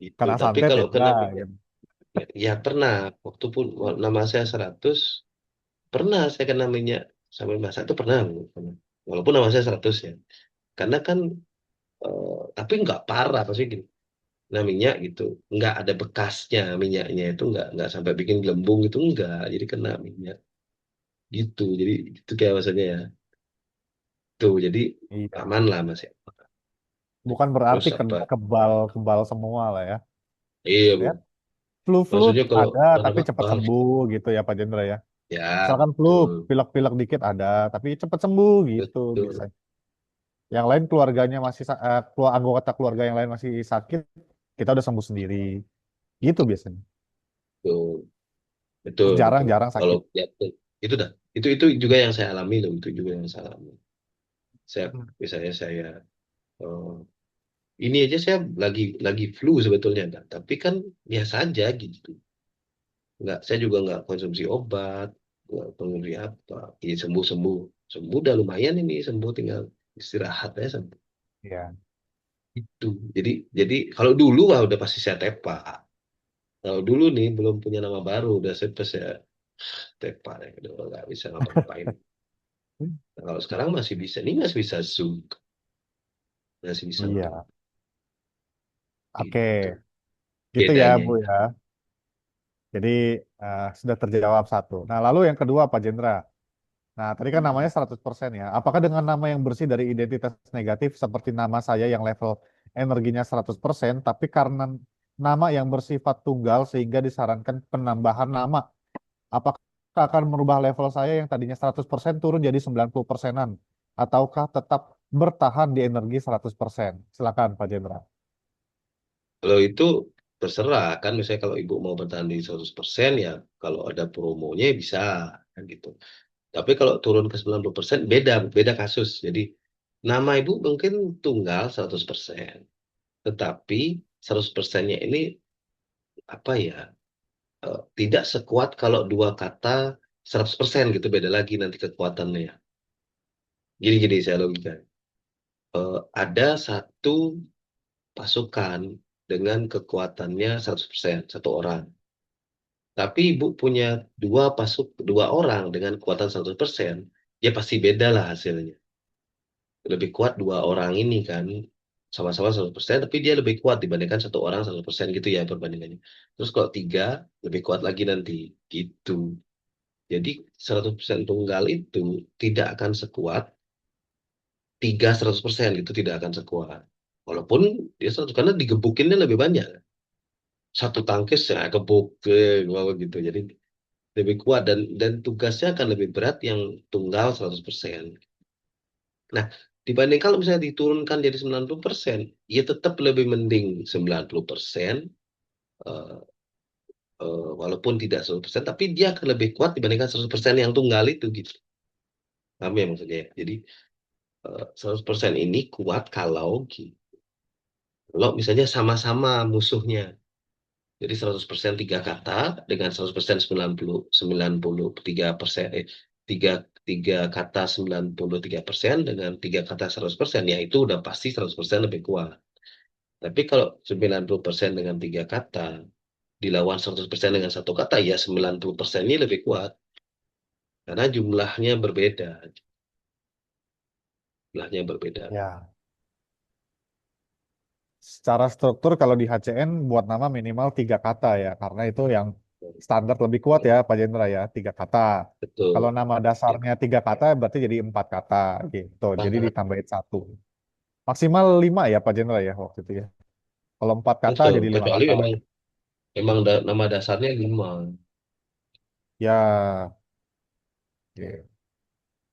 Speaker 2: Itu.
Speaker 1: Kena
Speaker 2: Tapi
Speaker 1: santet ya
Speaker 2: kalau kena
Speaker 1: enggak
Speaker 2: minyak,
Speaker 1: gitu.
Speaker 2: ya pernah. Waktu pun nama saya 100, pernah saya kena minyak sambil masak itu pernah Bu. Pernah. Walaupun nama saya 100 ya. Karena kan, tapi nggak parah pasti gini. Nah minyak gitu, nggak ada bekasnya minyaknya itu nggak sampai bikin gelembung itu nggak. Jadi kena minyak gitu. Jadi itu kayak maksudnya ya. Tuh, jadi
Speaker 1: Iya.
Speaker 2: aman lah Mas ya.
Speaker 1: Bukan berarti
Speaker 2: Terus apa?
Speaker 1: kebal kebal semua lah ya.
Speaker 2: Iya Bu.
Speaker 1: Ya, flu-flu
Speaker 2: Maksudnya kalau
Speaker 1: ada tapi cepat
Speaker 2: apa-apa,
Speaker 1: sembuh gitu ya Pak Jendra ya.
Speaker 2: ya
Speaker 1: Misalkan flu,
Speaker 2: betul.
Speaker 1: pilek-pilek dikit ada tapi cepat sembuh gitu
Speaker 2: Betul.
Speaker 1: biasanya. Yang lain keluarganya masih anggota keluarga yang lain masih sakit, kita udah sembuh sendiri. Gitu biasanya.
Speaker 2: Betul. Betul,
Speaker 1: Terus
Speaker 2: betul.
Speaker 1: jarang-jarang
Speaker 2: Kalau
Speaker 1: sakit.
Speaker 2: ya, itu dah. Itu juga yang saya alami loh. Itu juga yang saya alami. Saya
Speaker 1: Hmm.
Speaker 2: misalnya saya, eh, ini aja saya lagi flu sebetulnya kan. Tapi kan biasa aja gitu. Nggak, saya juga nggak konsumsi obat, nggak konsumsi apa. Ya sembuh-sembuh. Sembuh udah lumayan ini, sembuh tinggal istirahat aja sembuh.
Speaker 1: Iya.
Speaker 2: Itu. Jadi kalau dulu wah udah pasti saya tepa. Kalau dulu nih belum punya nama baru, udah saya tepa ya, udah nggak bisa ngapa-ngapain. Nah, kalau sekarang masih bisa, ini masih bisa Zoom, masih bisa ngapa
Speaker 1: Iya.
Speaker 2: gitu.
Speaker 1: Oke. Gitu ya
Speaker 2: Bedanya
Speaker 1: Bu
Speaker 2: itu.
Speaker 1: ya. Jadi sudah terjawab satu. Nah, lalu yang kedua Pak Jendra. Nah, tadi kan namanya 100% ya. Apakah dengan nama yang bersih dari identitas negatif seperti nama saya yang level energinya 100%, tapi karena nama yang bersifat tunggal sehingga disarankan penambahan nama, apakah akan merubah level saya yang tadinya 100% turun jadi 90%-an? Ataukah tetap bertahan di energi 100%? Silakan Pak Jendra.
Speaker 2: Kalau itu terserah kan, misalnya kalau ibu mau bertahan di 100% ya kalau ada promonya ya bisa kan gitu. Tapi kalau turun ke 90% beda beda kasus. Jadi nama ibu mungkin tunggal 100%, tetapi 100%-nya ini apa ya, tidak sekuat kalau dua kata 100% gitu, beda lagi nanti kekuatannya ya. Gini-gini saya logika. Ada satu pasukan dengan kekuatannya 100%, satu orang. Tapi ibu punya dua orang dengan kekuatan 100%, ya pasti beda lah hasilnya. Lebih kuat dua orang ini kan, sama-sama 100%, tapi dia lebih kuat dibandingkan satu orang 100% gitu ya perbandingannya. Terus kalau tiga, lebih kuat lagi nanti, gitu. Jadi 100% tunggal itu tidak akan sekuat tiga 100% itu, tidak akan sekuat. Walaupun dia 100, karena digebukinnya lebih banyak. Satu tangkis ya gebuk bawah gitu. Jadi lebih kuat dan tugasnya akan lebih berat yang tunggal 100%. Nah, Dibanding kalau misalnya diturunkan jadi 90%, ya tetap lebih mending 90%, eh, walaupun tidak 100%, tapi dia akan lebih kuat dibandingkan 100% yang tunggal itu gitu. Paham ya maksudnya ya? Jadi 100% ini kuat kalau misalnya sama-sama musuhnya. Jadi 100% tiga kata dengan 100% 93%, tiga, tiga kata 93% dengan tiga kata 100%, ya itu udah pasti 100% lebih kuat. Tapi kalau 90% dengan tiga kata dilawan 100% dengan satu kata, ya 90% ini lebih kuat. Karena jumlahnya berbeda.
Speaker 1: Ya, secara struktur kalau di HCN buat nama minimal 3 kata ya, karena itu yang standar lebih kuat ya Pak Jendra ya, 3 kata. Kalau
Speaker 2: Betul.
Speaker 1: nama
Speaker 2: Ya.
Speaker 1: dasarnya 3 kata berarti jadi 4 kata gitu. Jadi
Speaker 2: Nah,
Speaker 1: ditambahin satu. Maksimal 5 ya Pak Jendra ya waktu itu ya. Kalau 4 kata
Speaker 2: betul.
Speaker 1: jadi lima
Speaker 2: Kecuali
Speaker 1: kata.
Speaker 2: memang nama dasarnya 5.
Speaker 1: Ya, oke.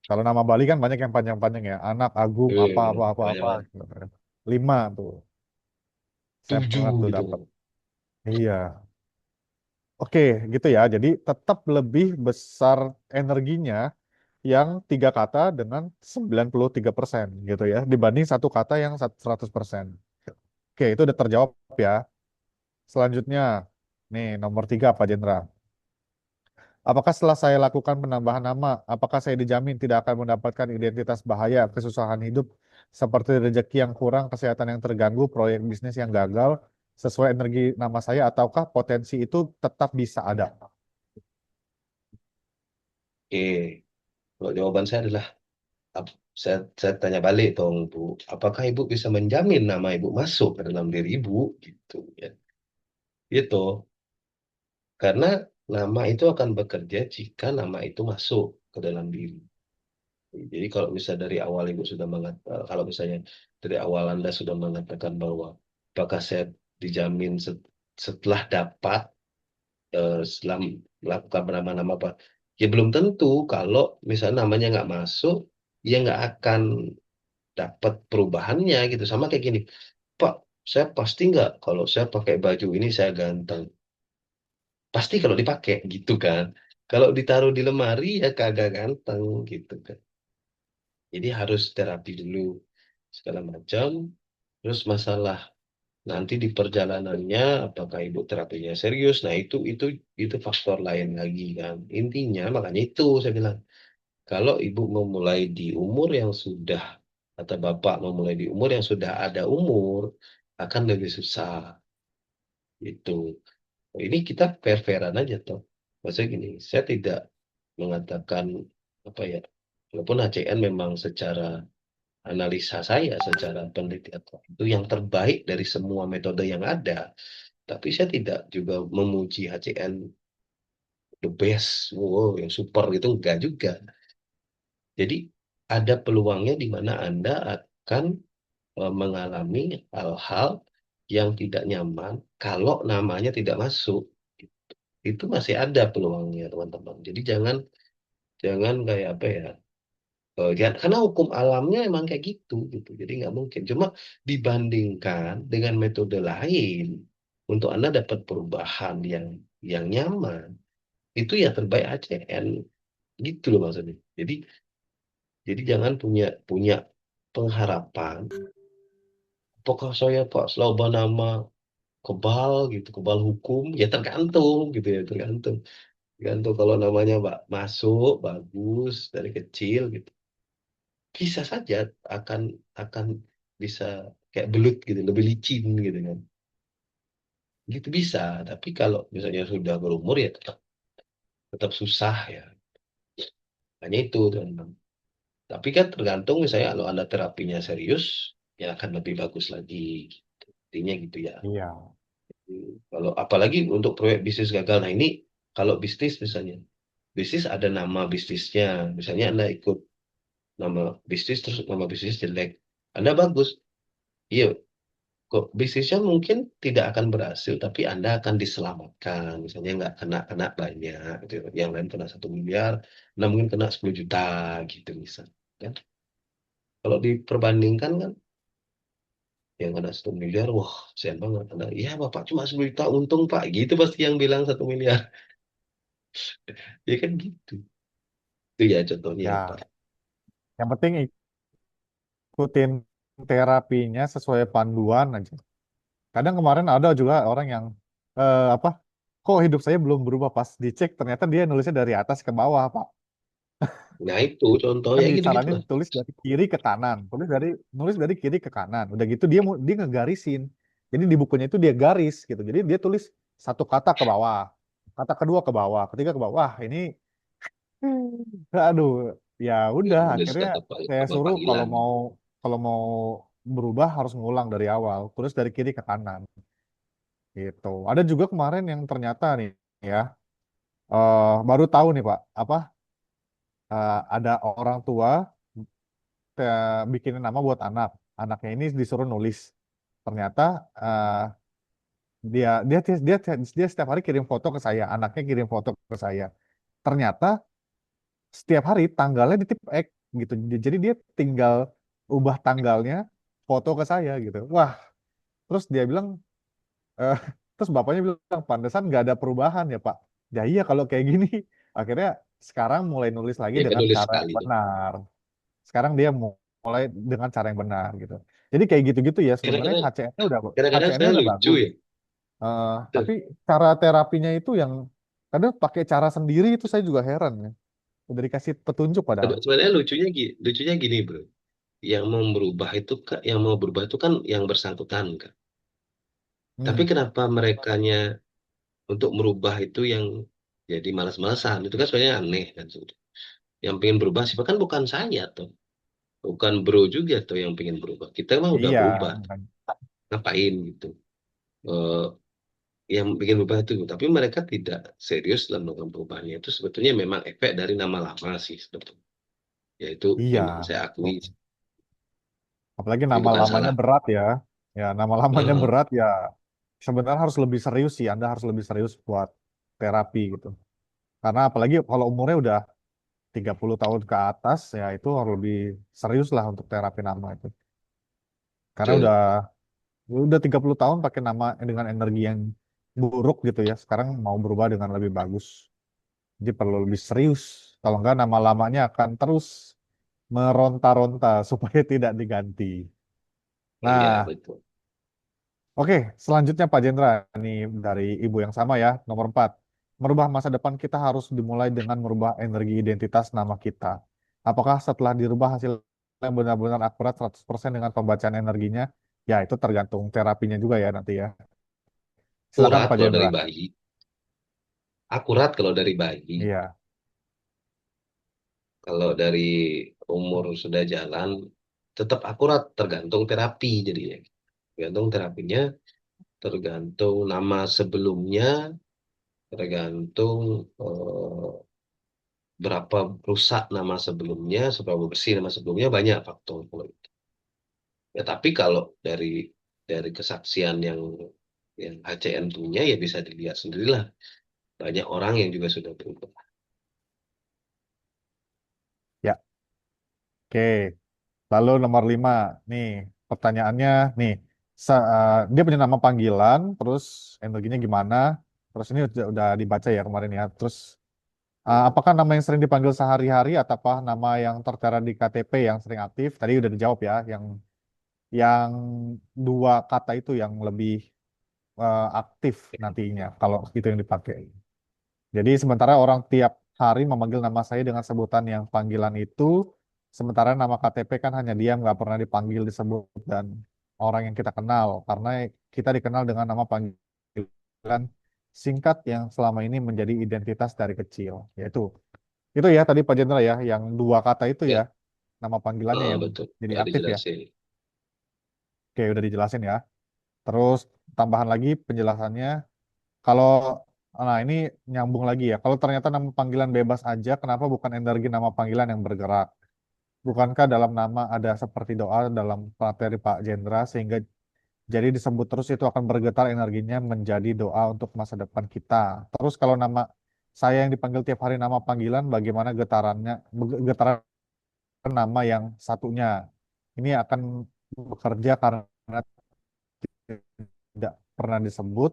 Speaker 1: Kalau nama Bali kan banyak yang panjang-panjang ya. Anak, Agung, apa, apa, apa,
Speaker 2: Banyak
Speaker 1: apa.
Speaker 2: banget.
Speaker 1: Gitu. 5 tuh. Saya pernah
Speaker 2: 7
Speaker 1: tuh
Speaker 2: gitu.
Speaker 1: dapat. Iya. Oke, gitu ya. Jadi tetap lebih besar energinya yang 3 kata dengan 93% gitu ya. Dibanding 1 kata yang 100%. Oke, itu udah terjawab ya. Selanjutnya, nih nomor 3 Pak Jendra. Apakah setelah saya lakukan penambahan nama, apakah saya dijamin tidak akan mendapatkan identitas bahaya, kesusahan hidup, seperti rezeki yang kurang, kesehatan yang terganggu, proyek bisnis yang gagal, sesuai energi nama saya, ataukah potensi itu tetap bisa ada?
Speaker 2: Oke. Kalau jawaban saya adalah, saya tanya balik dong, Bu. Apakah Ibu bisa menjamin nama Ibu masuk ke dalam diri Ibu? Gitu ya. Itu. Karena nama itu akan bekerja jika nama itu masuk ke dalam diri. Jadi kalau misalnya dari awal Ibu sudah kalau misalnya dari awal Anda sudah mengatakan bahwa apakah saya dijamin setelah dapat, setelah melakukan nama-nama apa, ya belum tentu. Kalau misalnya namanya nggak masuk, ya nggak akan dapat perubahannya gitu. Sama kayak gini, Pak, saya pasti nggak kalau saya pakai baju ini saya ganteng. Pasti kalau dipakai gitu kan. Kalau ditaruh di lemari ya kagak ganteng gitu kan. Jadi harus terapi dulu segala macam. Terus masalah nanti di perjalanannya apakah ibu terapinya serius? Nah, itu faktor lain lagi kan. Intinya makanya itu saya bilang, kalau ibu memulai di umur yang sudah atau bapak memulai di umur yang sudah ada umur, akan lebih susah itu. Ini kita fair-fairan aja toh. Maksudnya gini, saya tidak mengatakan apa ya, walaupun HCN memang secara analisa saya, secara penelitian itu yang terbaik dari semua metode yang ada, tapi saya tidak juga memuji HCN the best, wow, yang super gitu, enggak juga. Jadi ada peluangnya di mana Anda akan mengalami hal-hal yang tidak nyaman kalau namanya tidak masuk. Itu masih ada peluangnya, teman-teman. Jadi jangan jangan kayak apa ya? Karena hukum alamnya emang kayak gitu, gitu. Jadi nggak mungkin. Cuma dibandingkan dengan metode lain untuk Anda dapat perubahan yang nyaman, itu ya terbaik ACN, gitu loh maksudnya. Jadi jangan punya punya pengharapan. Apakah saya Pak Selauba nama kebal gitu, kebal hukum? Ya tergantung gitu ya, tergantung. Tergantung kalau namanya Mbak masuk bagus dari kecil gitu. Bisa saja akan akan bisa kayak belut gitu, lebih licin gitu kan. Gitu bisa, tapi kalau misalnya sudah berumur ya tetap tetap susah ya. Hanya itu teman-teman. Tapi kan tergantung misalnya kalau Anda terapinya serius, ya akan lebih bagus lagi. Intinya gitu ya.
Speaker 1: Iya.
Speaker 2: Kalau apalagi untuk proyek bisnis gagal, nah ini kalau bisnis misalnya, bisnis ada nama bisnisnya, misalnya Anda ikut nama bisnis terus nama bisnis jelek, Anda bagus, iya kok bisnisnya mungkin tidak akan berhasil, tapi Anda akan diselamatkan. Misalnya nggak kena kena banyak, gitu. Yang lain kena 1 miliar, Anda mungkin kena 10 juta, gitu misalnya. Kan? Kalau diperbandingkan kan, yang ada 1 miliar, wah, sayang banget. Ada, ya Bapak cuma 10 juta untung Pak, gitu pasti yang bilang 1 miliar. Ya kan gitu. Itu ya contohnya Pak.
Speaker 1: Ya, yang penting ikutin terapinya sesuai panduan aja. Kadang kemarin ada juga orang yang apa? Kok hidup saya belum berubah pas dicek ternyata dia nulisnya dari atas ke bawah, Pak.
Speaker 2: Nah itu
Speaker 1: Kan
Speaker 2: contohnya gitu-gitu
Speaker 1: disaranin
Speaker 2: lah.
Speaker 1: tulis dari kiri ke kanan, nulis dari kiri ke kanan. Udah gitu dia ngegarisin. Jadi di bukunya itu dia garis gitu. Jadi dia tulis satu kata ke bawah, kata kedua ke bawah, ketiga ke bawah. Wah, ini aduh, ya
Speaker 2: Ya
Speaker 1: udah
Speaker 2: nulis
Speaker 1: akhirnya
Speaker 2: kata
Speaker 1: saya
Speaker 2: apa
Speaker 1: suruh
Speaker 2: panggilan.
Speaker 1: kalau mau berubah harus ngulang dari awal, tulis dari kiri ke kanan gitu. Ada juga kemarin yang ternyata nih ya baru tahu nih Pak, apa ada orang tua bikinin nama buat anak. Anaknya ini disuruh nulis. Ternyata eh, dia dia dia dia setiap hari kirim foto ke saya. Anaknya kirim foto ke saya. Ternyata setiap hari tanggalnya di tip X gitu. Jadi dia tinggal ubah tanggalnya foto ke saya gitu. Wah, terus dia bilang eh, terus bapaknya bilang pantesan nggak ada perubahan ya Pak. Ya iya kalau kayak gini. Akhirnya sekarang mulai nulis lagi
Speaker 2: Ya kan
Speaker 1: dengan
Speaker 2: nulis
Speaker 1: cara yang
Speaker 2: sekali tuh.
Speaker 1: benar. Sekarang dia mulai dengan cara yang benar gitu. Jadi kayak gitu-gitu ya sebenarnya
Speaker 2: Kadang-kadang kadang-kadang
Speaker 1: HCN-nya
Speaker 2: sebenarnya
Speaker 1: udah
Speaker 2: lucu
Speaker 1: bagus.
Speaker 2: ya.
Speaker 1: Tapi
Speaker 2: Tuh.
Speaker 1: cara terapinya itu yang kadang pakai cara sendiri itu saya juga heran ya. Udah dikasih petunjuk padahal.
Speaker 2: Sebenarnya lucunya gini bro. Yang mau berubah itu kan yang bersangkutan kan. Tapi
Speaker 1: Hmm,
Speaker 2: kenapa merekanya untuk merubah itu yang jadi malas-malasan? Itu kan sebenarnya aneh kan. Yang pengen berubah sih kan bukan saya tuh. Bukan bro juga tuh yang pengen berubah. Kita mah udah
Speaker 1: iya,
Speaker 2: berubah.
Speaker 1: makanya.
Speaker 2: Ngapain gitu. Eh, yang bikin berubah itu. Tapi mereka tidak serius dalam melakukan perubahannya. Itu sebetulnya memang efek dari nama lama sih sebetulnya. Yaitu memang
Speaker 1: Iya.
Speaker 2: saya akui
Speaker 1: Betul. Apalagi
Speaker 2: itu
Speaker 1: nama
Speaker 2: kan
Speaker 1: lamanya
Speaker 2: salah.
Speaker 1: berat ya. Ya, nama lamanya
Speaker 2: Eh,
Speaker 1: berat ya. Sebenarnya harus lebih serius sih. Anda harus lebih serius buat terapi gitu. Karena apalagi kalau umurnya udah 30 tahun ke atas ya itu harus lebih serius lah untuk terapi nama itu. Karena
Speaker 2: betul.
Speaker 1: udah 30 tahun pakai nama dengan energi yang buruk gitu ya. Sekarang mau berubah dengan lebih bagus. Jadi perlu lebih serius. Kalau enggak nama lamanya akan terus meronta-ronta supaya tidak diganti.
Speaker 2: Iya
Speaker 1: Nah,
Speaker 2: betul.
Speaker 1: oke, selanjutnya Pak Jendra, ini dari Ibu yang sama ya, nomor 4. Merubah masa depan kita harus dimulai dengan merubah energi identitas nama kita. Apakah setelah dirubah hasil yang benar-benar akurat 100% dengan pembacaan energinya? Ya, itu tergantung terapinya juga ya nanti ya. Silakan
Speaker 2: Akurat
Speaker 1: Pak
Speaker 2: kalau dari
Speaker 1: Jendra.
Speaker 2: bayi. Akurat kalau dari bayi.
Speaker 1: Iya,
Speaker 2: Kalau dari umur sudah jalan, tetap akurat tergantung terapi jadinya. Tergantung terapinya, tergantung nama sebelumnya, tergantung berapa rusak nama sebelumnya, seberapa bersih nama sebelumnya, banyak faktor. Ya, tapi kalau dari kesaksian yang HCN punya ya bisa dilihat sendirilah. Banyak orang yang juga sudah berubah.
Speaker 1: ya. Oke. Lalu nomor 5, nih pertanyaannya nih, dia punya nama panggilan, terus energinya gimana? Terus ini udah dibaca ya kemarin ya. Terus apakah nama yang sering dipanggil sehari-hari ataukah nama yang tertera di KTP yang sering aktif? Tadi udah dijawab ya, yang dua kata itu yang lebih aktif nantinya kalau itu yang dipakai. Jadi sementara orang tiap hari memanggil nama saya dengan sebutan yang panggilan itu, sementara nama KTP kan hanya diam nggak pernah dipanggil disebut dan orang yang kita kenal karena kita dikenal dengan nama panggilan singkat yang selama ini menjadi identitas dari kecil. Yaitu itu ya tadi Pak Jendra ya, yang dua kata itu ya
Speaker 2: Ya,
Speaker 1: nama panggilannya yang
Speaker 2: betul.
Speaker 1: jadi
Speaker 2: Udah
Speaker 1: aktif ya.
Speaker 2: dijelasin.
Speaker 1: Oke, udah dijelasin ya. Terus tambahan lagi penjelasannya. Kalau, nah ini nyambung lagi ya. Kalau ternyata nama panggilan bebas aja, kenapa bukan energi nama panggilan yang bergerak? Bukankah dalam nama ada seperti doa dalam materi Pak Jendra sehingga jadi disebut terus itu akan bergetar energinya menjadi doa untuk masa depan kita. Terus kalau nama saya yang dipanggil tiap hari nama panggilan, bagaimana getarannya, getaran nama yang satunya? ini akan bekerja karena tidak pernah disebut,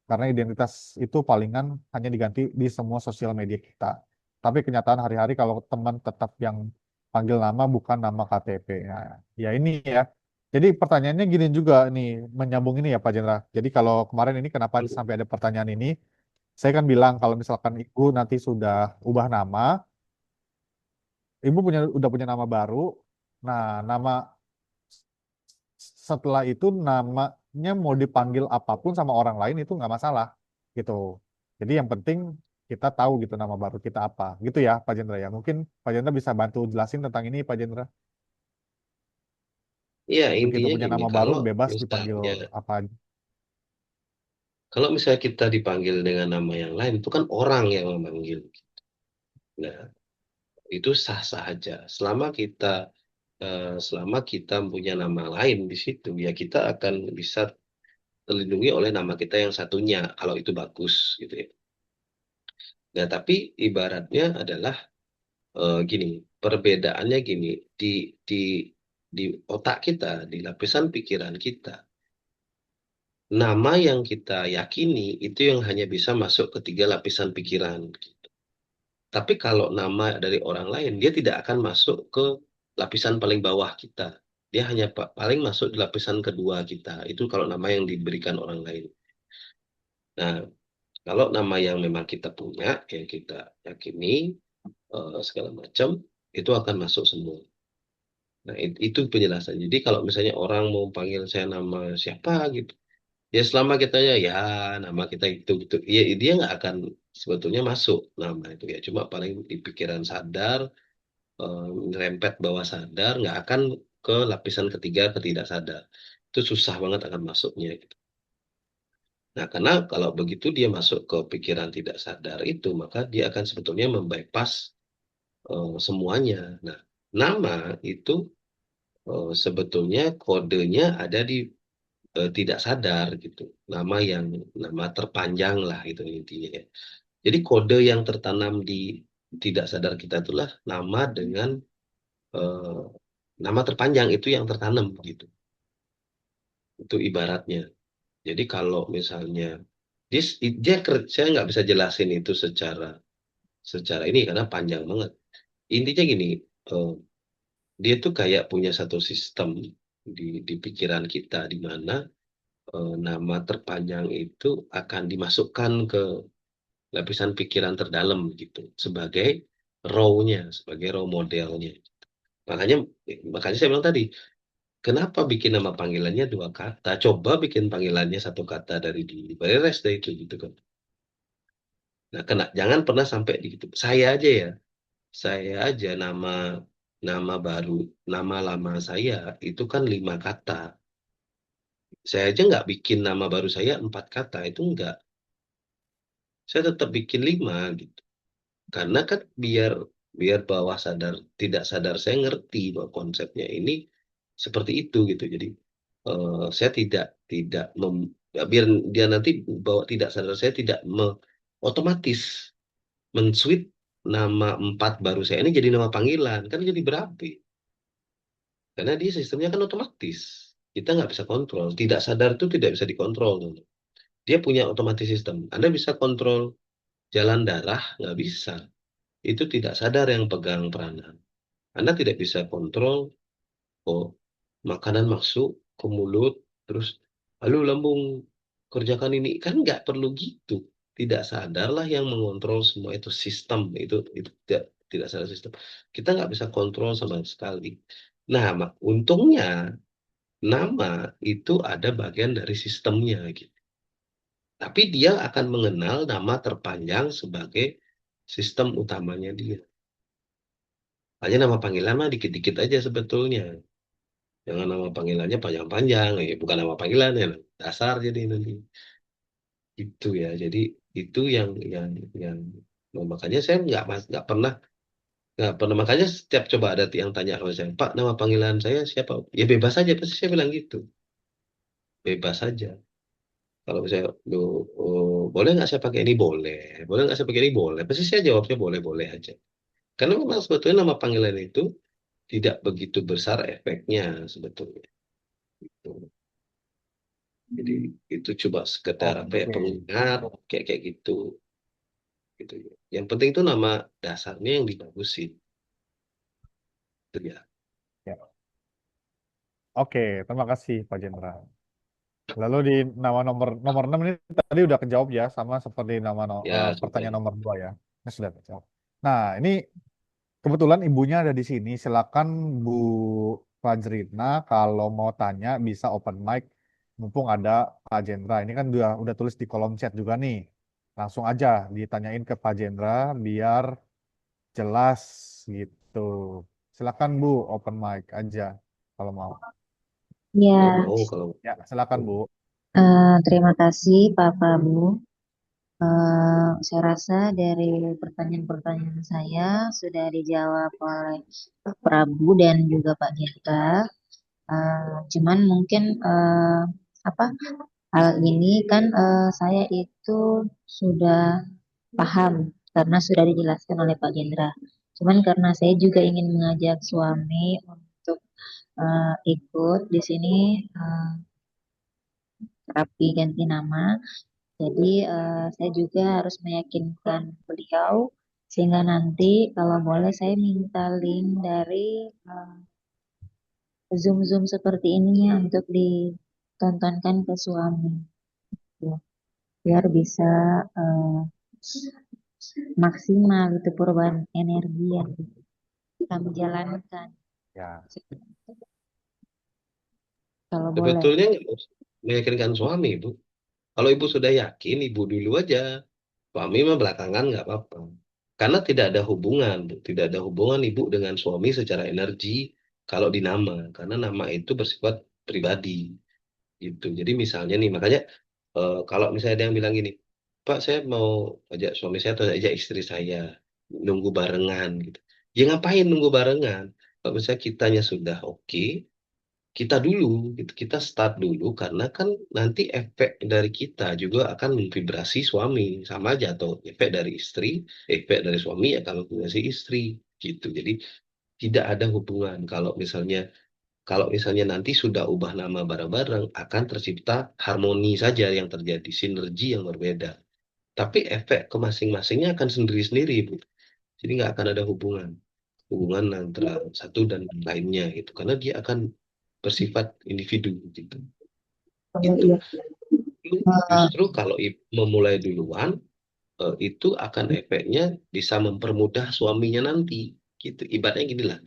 Speaker 1: karena identitas itu palingan hanya diganti di semua sosial media kita. Tapi kenyataan hari-hari kalau teman tetap yang panggil nama bukan nama KTP. Nah, ya ini ya. Jadi pertanyaannya gini juga nih, menyambung ini ya Pak Jendra. Jadi kalau kemarin ini kenapa sampai ada pertanyaan ini? Saya kan bilang kalau misalkan ibu nanti sudah ubah nama, ibu udah punya nama baru. Nah, nama setelah itu namanya mau dipanggil apapun sama orang lain itu nggak masalah gitu. Jadi yang penting kita tahu gitu nama baru kita apa. Gitu ya Pak Jendra ya. Mungkin Pak Jendra bisa bantu jelasin tentang ini Pak Jendra.
Speaker 2: Ya,
Speaker 1: Begitu
Speaker 2: intinya
Speaker 1: punya
Speaker 2: gini,
Speaker 1: nama baru
Speaker 2: kalau
Speaker 1: bebas dipanggil
Speaker 2: misalnya
Speaker 1: apa aja.
Speaker 2: kalau misalnya kita dipanggil dengan nama yang lain, itu kan orang yang memanggil. Nah, itu sah-sah aja. Selama kita punya nama lain di situ, ya kita akan bisa terlindungi oleh nama kita yang satunya, kalau itu bagus gitu ya. Nah, tapi ibaratnya adalah gini, perbedaannya gini, di di otak kita, di lapisan pikiran kita, nama yang kita yakini itu yang hanya bisa masuk ke tiga lapisan pikiran. Tapi kalau nama dari orang lain, dia tidak akan masuk ke lapisan paling bawah kita. Dia hanya paling masuk di lapisan kedua kita. Itu kalau nama yang diberikan orang lain. Nah, kalau nama yang memang kita punya, yang kita yakini, segala macam, itu akan masuk semua. Nah, itu penjelasan. Jadi kalau misalnya orang mau panggil saya nama siapa gitu, ya selama kita ya nama kita itu gitu, ya dia nggak akan sebetulnya masuk nama itu ya. Cuma paling di pikiran sadar, nyerempet bawah sadar, nggak akan ke lapisan ketiga ketidak sadar. Itu susah banget akan masuknya gitu. Nah, karena kalau begitu dia masuk ke pikiran tidak sadar itu, maka dia akan sebetulnya membypass semuanya. Nah, nama itu sebetulnya kodenya ada di tidak sadar gitu. Nama terpanjang lah itu intinya ya. Jadi kode yang tertanam di tidak sadar kita itulah nama dengan eh, nama terpanjang itu yang tertanam gitu. Itu ibaratnya. Jadi kalau misalnya saya nggak bisa jelasin itu secara secara ini karena panjang banget. Intinya gini, eh, dia tuh kayak punya satu sistem di pikiran kita di mana nama terpanjang itu akan dimasukkan ke lapisan pikiran terdalam gitu sebagai raw-nya, sebagai raw modelnya. Makanya makanya saya bilang tadi, kenapa bikin nama panggilannya dua kata? Coba bikin panggilannya satu kata dari dulu. Beres deh itu gitu kan. Nah, jangan pernah sampai di gitu. Saya aja nama nama baru, nama lama saya itu kan 5 kata. Saya aja nggak bikin nama baru saya 4 kata, itu nggak. Saya tetap bikin 5 gitu. Karena kan biar biar bawah sadar, tidak sadar saya ngerti bahwa konsepnya ini seperti itu gitu. Jadi saya tidak tidak biar dia nanti bawa tidak sadar saya tidak otomatis men-switch nama 4 baru saya ini jadi nama panggilan kan jadi berapi. Karena dia sistemnya kan otomatis. Kita nggak bisa kontrol. Tidak sadar itu tidak bisa dikontrol. Dia punya otomatis sistem. Anda bisa kontrol jalan darah, nggak bisa. Itu tidak sadar yang pegang peranan. Anda tidak bisa kontrol, oh, makanan masuk ke mulut, terus, lalu lambung kerjakan ini. Kan nggak perlu gitu. Tidak sadarlah yang mengontrol semua itu sistem. Itu tidak sadar sistem. Kita nggak bisa kontrol sama sekali. Nah, untungnya nama itu ada bagian dari sistemnya gitu. Tapi dia akan mengenal nama terpanjang sebagai sistem utamanya dia. Hanya nama panggilan mah dikit-dikit aja sebetulnya. Jangan nama panggilannya panjang-panjang. Ya, bukan nama panggilan ya. Dasar jadi nanti. Itu ya. Jadi itu yang makanya saya nggak pernah makanya setiap coba ada yang tanya sama saya, Pak nama panggilan saya siapa? Ya bebas aja pasti saya bilang gitu. Bebas saja. Kalau saya, boleh nggak saya pakai ini? Boleh. Boleh nggak saya pakai ini? Boleh. Pasti saya jawabnya boleh-boleh aja. Karena memang sebetulnya nama panggilan itu tidak begitu besar efeknya sebetulnya. Gitu. Jadi itu coba sekedar apa ya
Speaker 1: Oke.
Speaker 2: pengingat kayak kayak gitu. Gitu ya. Yang penting itu nama dasarnya yang dibagusin. Itu ya.
Speaker 1: Ya. Oke, terima kasih Pak Jenderal. Lalu di nama nomor nomor 6 ini tadi udah kejawab ya, sama seperti
Speaker 2: Ya sudah.
Speaker 1: pertanyaan nomor 2 ya. Ini sudah terjawab. Nah, ini kebetulan ibunya ada di sini. Silakan Bu Fajrina kalau mau tanya bisa open mic mumpung ada Pak Jendra. Ini kan udah tulis di kolom chat juga nih. Langsung aja ditanyain ke Pak Jendra biar jelas gitu. Silakan Bu open mic aja kalau mau.
Speaker 2: Ya
Speaker 3: Ya,
Speaker 2: mau kalau
Speaker 1: Ya, silakan Bu.
Speaker 3: terima kasih Pak Prabu. Saya rasa dari pertanyaan-pertanyaan saya sudah dijawab oleh Pak Prabu dan juga Pak Gita. Cuman mungkin apa hal ini kan saya itu sudah paham karena sudah dijelaskan oleh Pak Gendra. Cuman karena saya juga ingin mengajak suami untuk ikut di sini terapi ganti nama. Jadi saya juga harus meyakinkan beliau sehingga nanti kalau boleh saya minta link dari Zoom-Zoom seperti ini ya untuk ditontonkan ke suami ya, biar bisa eh, maksimal itu perubahan energi yang kami jalankan.
Speaker 1: Ya,
Speaker 3: Kalau boleh.
Speaker 2: sebetulnya nggak usah meyakinkan suami, Bu. Kalau ibu sudah yakin, ibu dulu aja. Suami mah belakangan nggak apa-apa. Karena tidak ada hubungan, Bu. Tidak ada hubungan ibu dengan suami secara energi kalau di nama. Karena nama itu bersifat pribadi. Gitu. Jadi misalnya nih, makanya kalau misalnya ada yang bilang gini, Pak saya mau ajak suami saya atau ajak istri saya nunggu barengan gitu. Ya ngapain nunggu barengan? Kalau misalnya kitanya sudah oke, kita dulu, gitu. Kita start dulu karena kan nanti efek dari kita juga akan memvibrasi suami sama aja atau efek dari istri, efek dari suami akan memvibrasi istri gitu. Jadi tidak ada hubungan kalau misalnya nanti sudah ubah nama bareng-bareng akan tercipta harmoni saja yang terjadi, sinergi yang berbeda. Tapi efek ke masing-masingnya akan sendiri-sendiri, Bu. Jadi nggak akan ada hubungan antara satu dan lainnya gitu. Karena dia akan bersifat individu gitu.
Speaker 3: Oh
Speaker 2: Itu.
Speaker 3: iya. Eh,
Speaker 2: Justru kalau memulai duluan, itu akan efeknya bisa mempermudah suaminya nanti. Gitu. Ibaratnya gini lah.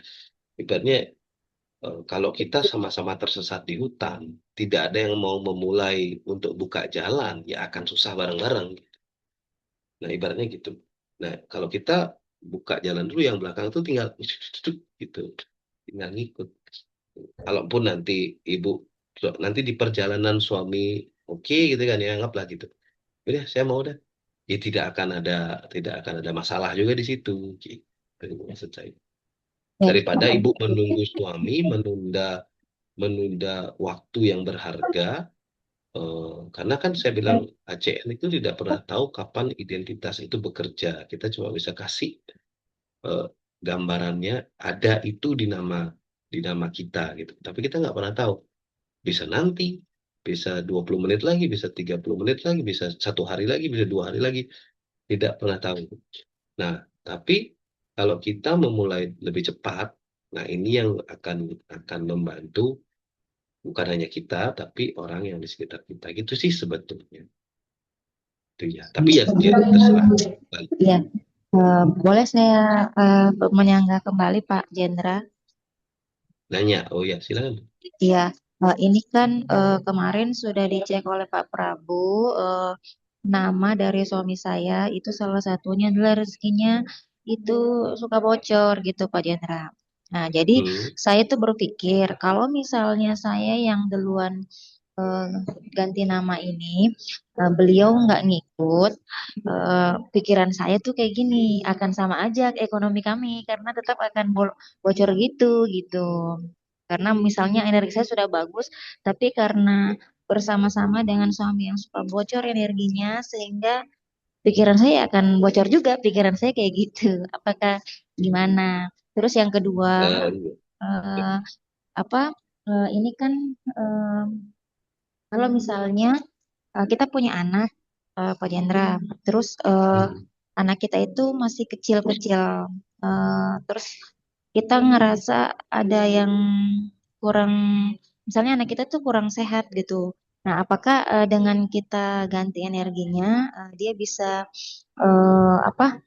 Speaker 2: Ibaratnya kalau kita sama-sama tersesat di hutan, tidak ada yang mau memulai untuk buka jalan, ya akan susah bareng-bareng. Nah, ibaratnya gitu. Nah, kalau kita buka jalan dulu, yang belakang itu tinggal gitu, tinggal ngikut. Kalaupun nanti ibu, nanti di perjalanan suami oke gitu kan ya, anggaplah gitu. Udah, saya mau dah. Ya tidak akan ada masalah juga di situ. Gitu. Itu maksud saya.
Speaker 3: ya,
Speaker 2: Daripada ibu menunggu suami, menunda menunda waktu yang berharga, karena kan saya bilang ACN itu tidak pernah tahu kapan identitas itu bekerja. Kita cuma bisa kasih eh, gambarannya ada itu di nama kita gitu. Tapi kita nggak pernah tahu. Bisa nanti, bisa 20 menit lagi, bisa 30 menit lagi, bisa 1 hari lagi, bisa 2 hari lagi. Tidak pernah tahu. Nah, tapi kalau kita memulai lebih cepat, nah ini yang akan membantu bukan hanya kita, tapi orang yang di sekitar kita. Gitu sih sebetulnya. Itu ya. Tapi ya terserah.
Speaker 3: ya. Boleh saya menyanggah kembali Pak Jendra?
Speaker 2: Nanya, oh ya silakan.
Speaker 3: Iya, ini kan kemarin sudah dicek oleh Pak Prabu, eh, nama dari suami saya itu salah satunya adalah rezekinya itu suka bocor gitu Pak Jendra. Nah, jadi
Speaker 2: Hmm.
Speaker 3: saya tuh berpikir kalau misalnya saya yang duluan eh, ganti nama ini, beliau nggak ngikut, pikiran saya tuh kayak gini, akan sama aja ekonomi kami karena tetap akan bocor gitu gitu. Karena misalnya energi saya sudah bagus, tapi karena bersama-sama dengan suami yang suka bocor energinya, sehingga pikiran saya akan bocor juga, pikiran saya kayak gitu. Apakah gimana? Terus yang kedua,
Speaker 2: Enggak.
Speaker 3: eh, apa ini kan eh, kalau misalnya kita punya anak, Pak Jendra, terus
Speaker 2: Hmm.
Speaker 3: anak kita itu masih kecil-kecil, terus kita ngerasa ada yang kurang, misalnya anak kita tuh kurang sehat gitu. Nah, apakah dengan kita ganti energinya, dia bisa apa?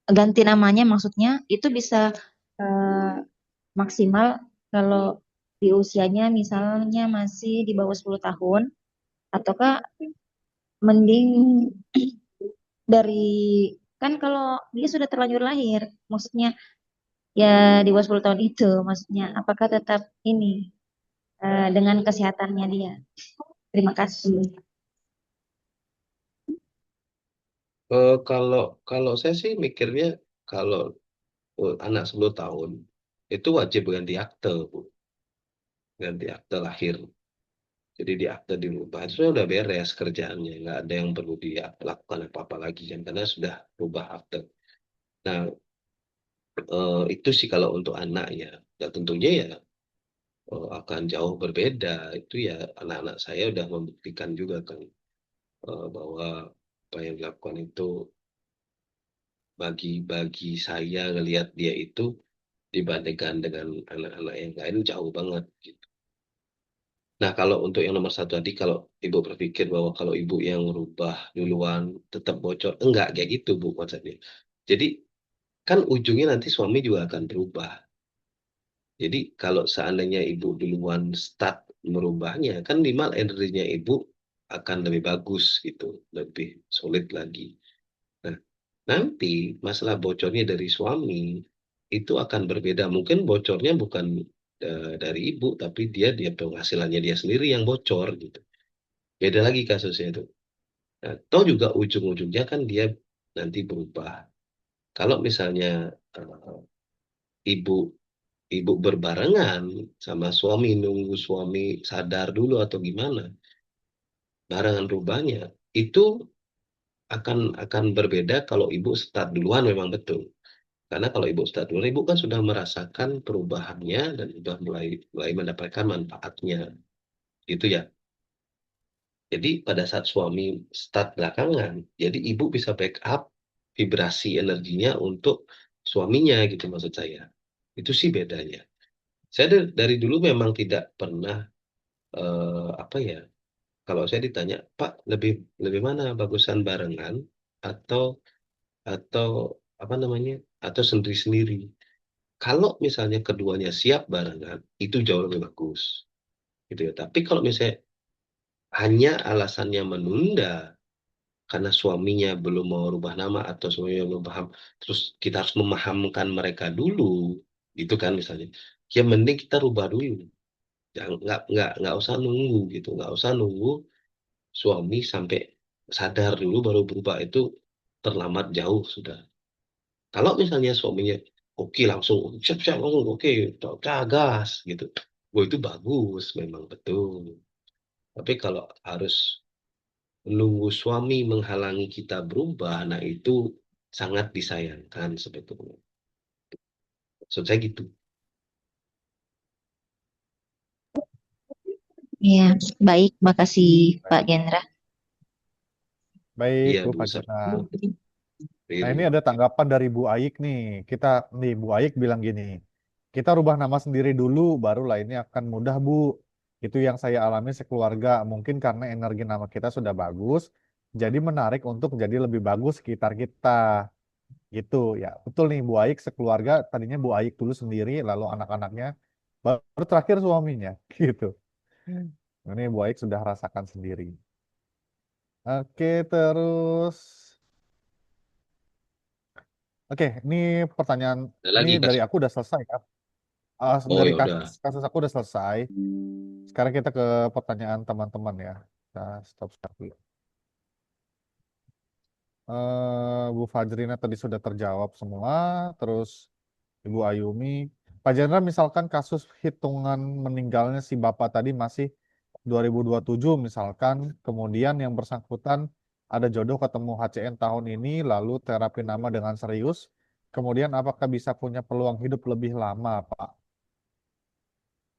Speaker 3: Ganti namanya, maksudnya itu bisa eh, maksimal kalau di usianya misalnya masih di bawah 10 tahun, ataukah mending dari, kan kalau dia sudah terlanjur lahir, maksudnya ya di bawah 10 tahun itu, maksudnya apakah tetap ini dengan kesehatannya dia. Terima kasih.
Speaker 2: Kalau kalau saya sih mikirnya kalau anak 10 tahun itu wajib ganti akte, Bu. Ganti akte lahir. Jadi di akte dirubah. Itu sudah beres kerjaannya. Nggak ada yang perlu dilakukan apa-apa lagi kan. Karena sudah rubah akte. Nah, itu sih kalau untuk anak ya. Dan tentunya ya akan jauh berbeda. Itu ya anak-anak saya udah membuktikan juga kan. Bahwa apa yang dilakukan itu bagi saya ngelihat dia itu dibandingkan dengan anak-anak yang lain jauh banget gitu. Nah, kalau untuk yang nomor satu tadi, kalau ibu berpikir bahwa kalau ibu yang merubah duluan tetap bocor, enggak kayak gitu bu konsepnya. Jadi kan ujungnya nanti suami juga akan berubah. Jadi kalau seandainya ibu duluan start merubahnya, kan minimal energinya ibu akan lebih bagus gitu, lebih solid lagi. Nah, nanti masalah bocornya dari suami itu akan berbeda. Mungkin bocornya bukan dari ibu, tapi dia penghasilannya dia sendiri yang bocor gitu. Beda lagi kasusnya itu. Nah, toh juga ujung-ujungnya kan dia nanti berubah. Kalau misalnya eh, ibu ibu berbarengan sama suami nunggu suami sadar dulu atau gimana, barengan rubahnya itu akan berbeda kalau ibu start duluan memang betul. Karena kalau ibu start duluan, ibu kan sudah merasakan perubahannya dan sudah mulai mendapatkan manfaatnya, gitu ya. Jadi pada saat suami start belakangan, jadi ibu bisa backup vibrasi energinya untuk suaminya gitu maksud saya. Itu sih bedanya. Saya dari dulu memang tidak pernah apa ya, kalau saya ditanya, Pak lebih lebih mana bagusan barengan atau atau apa namanya atau sendiri-sendiri. Kalau misalnya keduanya siap barengan, itu jauh lebih bagus gitu ya. Tapi kalau misalnya hanya alasannya menunda karena suaminya belum mau rubah nama atau suaminya belum paham, terus kita harus memahamkan mereka dulu, gitu kan misalnya. Ya mending kita rubah dulu. Jangan nggak usah nunggu gitu, nggak usah nunggu suami sampai sadar dulu baru berubah itu terlambat jauh sudah. Kalau misalnya suaminya oke langsung siap-siap langsung oke gas gitu. Wah itu bagus memang betul. Tapi kalau harus menunggu suami menghalangi kita berubah, nah itu sangat disayangkan sebetulnya. Maksud saya gitu.
Speaker 3: Iya, baik, makasih Pak
Speaker 1: Baik,
Speaker 3: Gendra.
Speaker 1: baik
Speaker 2: Iya
Speaker 1: Bu
Speaker 2: Bu
Speaker 1: Fajrina. Nah, ini
Speaker 2: Riri.
Speaker 1: ada tanggapan dari Bu Aik nih. Kita nih Bu Aik bilang gini, kita rubah nama sendiri dulu, barulah ini akan mudah Bu. Itu yang saya alami sekeluarga. Mungkin karena energi nama kita sudah bagus, jadi menarik untuk jadi lebih bagus sekitar kita. Gitu ya. Betul nih Bu Aik sekeluarga. Tadinya Bu Aik dulu sendiri, lalu anak-anaknya, baru terakhir suaminya. Gitu. Ini Bu Aik sudah rasakan sendiri. Oke, terus. Oke, ini pertanyaan
Speaker 2: Ada
Speaker 1: ini
Speaker 2: lagi
Speaker 1: dari
Speaker 2: kasus.
Speaker 1: aku udah selesai ya.
Speaker 2: Oh
Speaker 1: Dari
Speaker 2: ya udah.
Speaker 1: kasus aku udah selesai. Sekarang kita ke pertanyaan teman-teman ya. Kita stop dulu. Bu Fajrina tadi sudah terjawab semua. Terus Ibu Ayumi. Pak Jenderal, misalkan kasus hitungan meninggalnya si Bapak tadi masih 2027 misalkan. Kemudian yang bersangkutan ada jodoh ketemu HCN tahun ini. Lalu terapi nama dengan serius. Kemudian apakah bisa punya peluang hidup lebih lama, Pak?